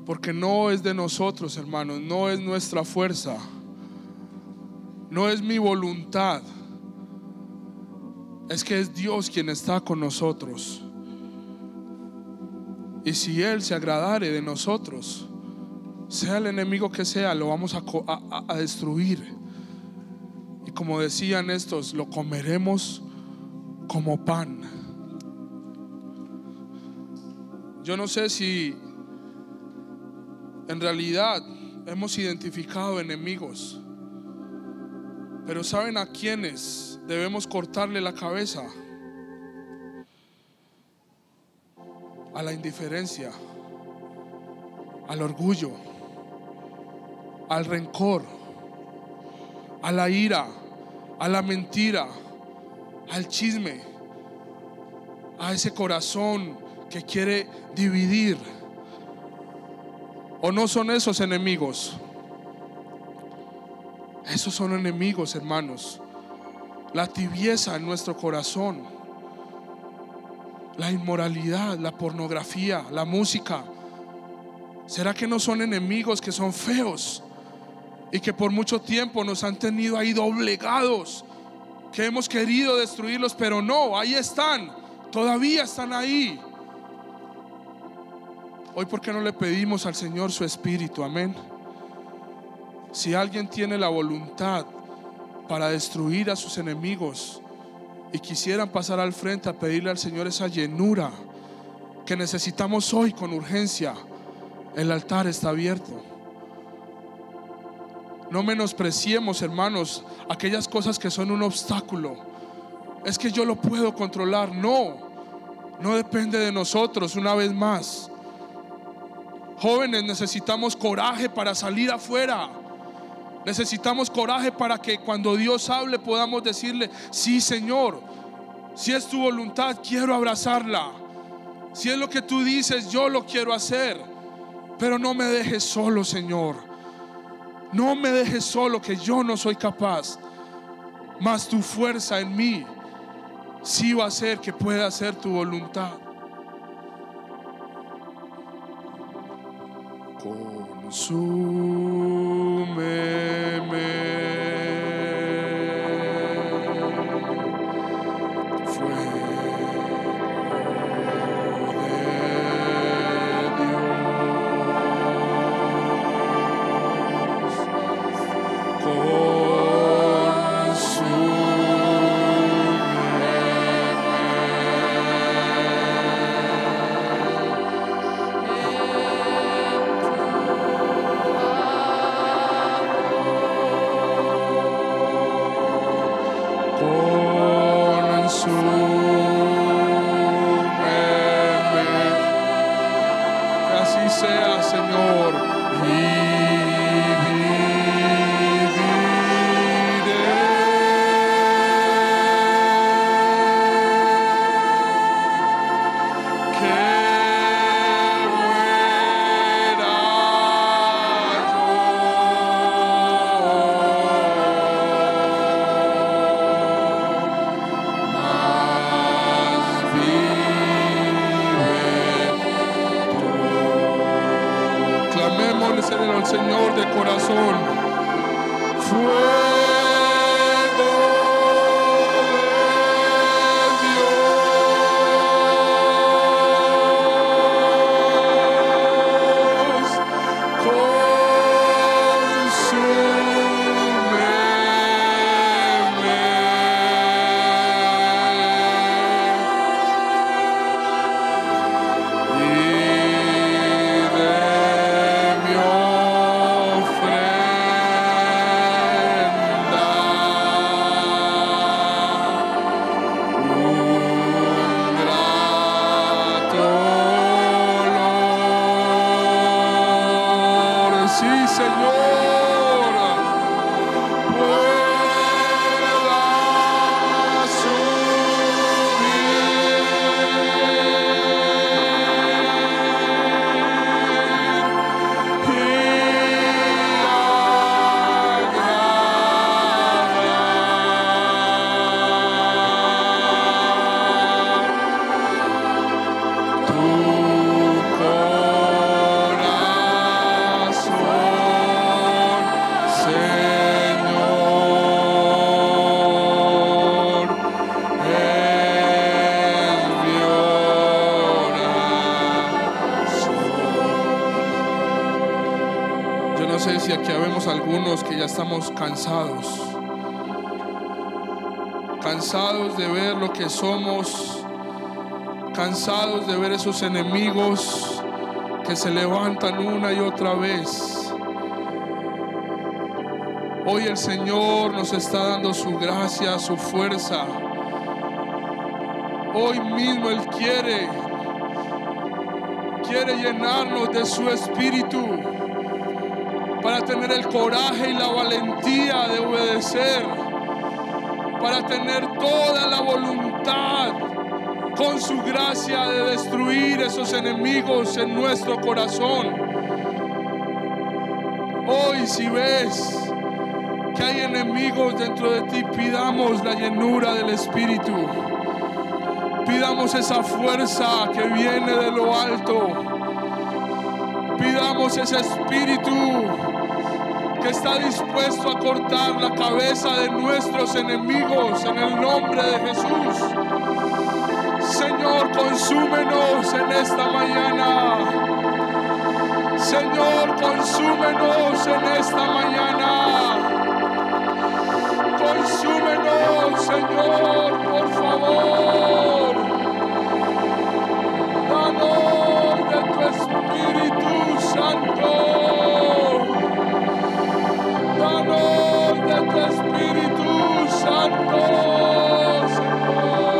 porque no es de nosotros, hermanos, no es nuestra fuerza, no es mi voluntad, es que es Dios quien está con nosotros. Y si Él se agradare de nosotros, sea el enemigo que sea, lo vamos a destruir. Y como decían estos, lo comeremos como pan. Yo no sé si en realidad hemos identificado enemigos, pero ¿saben a quiénes debemos cortarle la cabeza? A la indiferencia, al orgullo, al rencor, a la ira, a la mentira, al chisme, a ese corazón que quiere dividir. ¿O no son esos enemigos? Esos son enemigos, hermanos. La tibieza en nuestro corazón, la inmoralidad, la pornografía, la música. ¿Será que no son enemigos que son feos y que por mucho tiempo nos han tenido ahí doblegados, que hemos querido destruirlos, pero no, ahí están, todavía están ahí? Hoy, ¿por qué no le pedimos al Señor su Espíritu? Amén. Si alguien tiene la voluntad para destruir a sus enemigos y quisieran pasar al frente a pedirle al Señor esa llenura que necesitamos hoy con urgencia, el altar está abierto. No menospreciemos, hermanos, aquellas cosas que son un obstáculo. Es que yo lo puedo controlar. No depende de nosotros. Una vez más, jóvenes, necesitamos coraje para salir afuera. Necesitamos coraje para que cuando Dios hable podamos decirle: sí, Señor, si es tu voluntad, quiero abrazarla. Si es lo que tú dices, yo lo quiero hacer. Pero no me dejes solo, Señor. No me dejes solo, que yo no soy capaz. Mas tu fuerza en mí sí va a hacer que pueda hacer tu voluntad. Consúmeme, al Señor de corazón. Fuego de Dios, sé si aquí habemos algunos que ya estamos cansados. Cansados de ver lo que somos. Cansados de ver esos enemigos que se levantan una y otra vez. Hoy el Señor nos está dando su gracia, su fuerza. Hoy mismo Él quiere llenarnos de su espíritu para tener el coraje y la valentía de obedecer, para tener toda la voluntad con su gracia de destruir esos enemigos en nuestro corazón. Hoy, si ves que hay enemigos dentro de ti, pidamos la llenura del Espíritu. Pidamos esa fuerza que viene de lo alto. Pidamos ese Espíritu que está dispuesto a cortar la cabeza de nuestros enemigos en el nombre de Jesús. Señor, consúmenos en esta mañana. Señor, consúmenos en esta mañana. Consúmenos, Señor, por favor. Danos de tu Espíritu Santo. Danos de tu Espíritu Santo, Señor.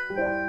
Dios.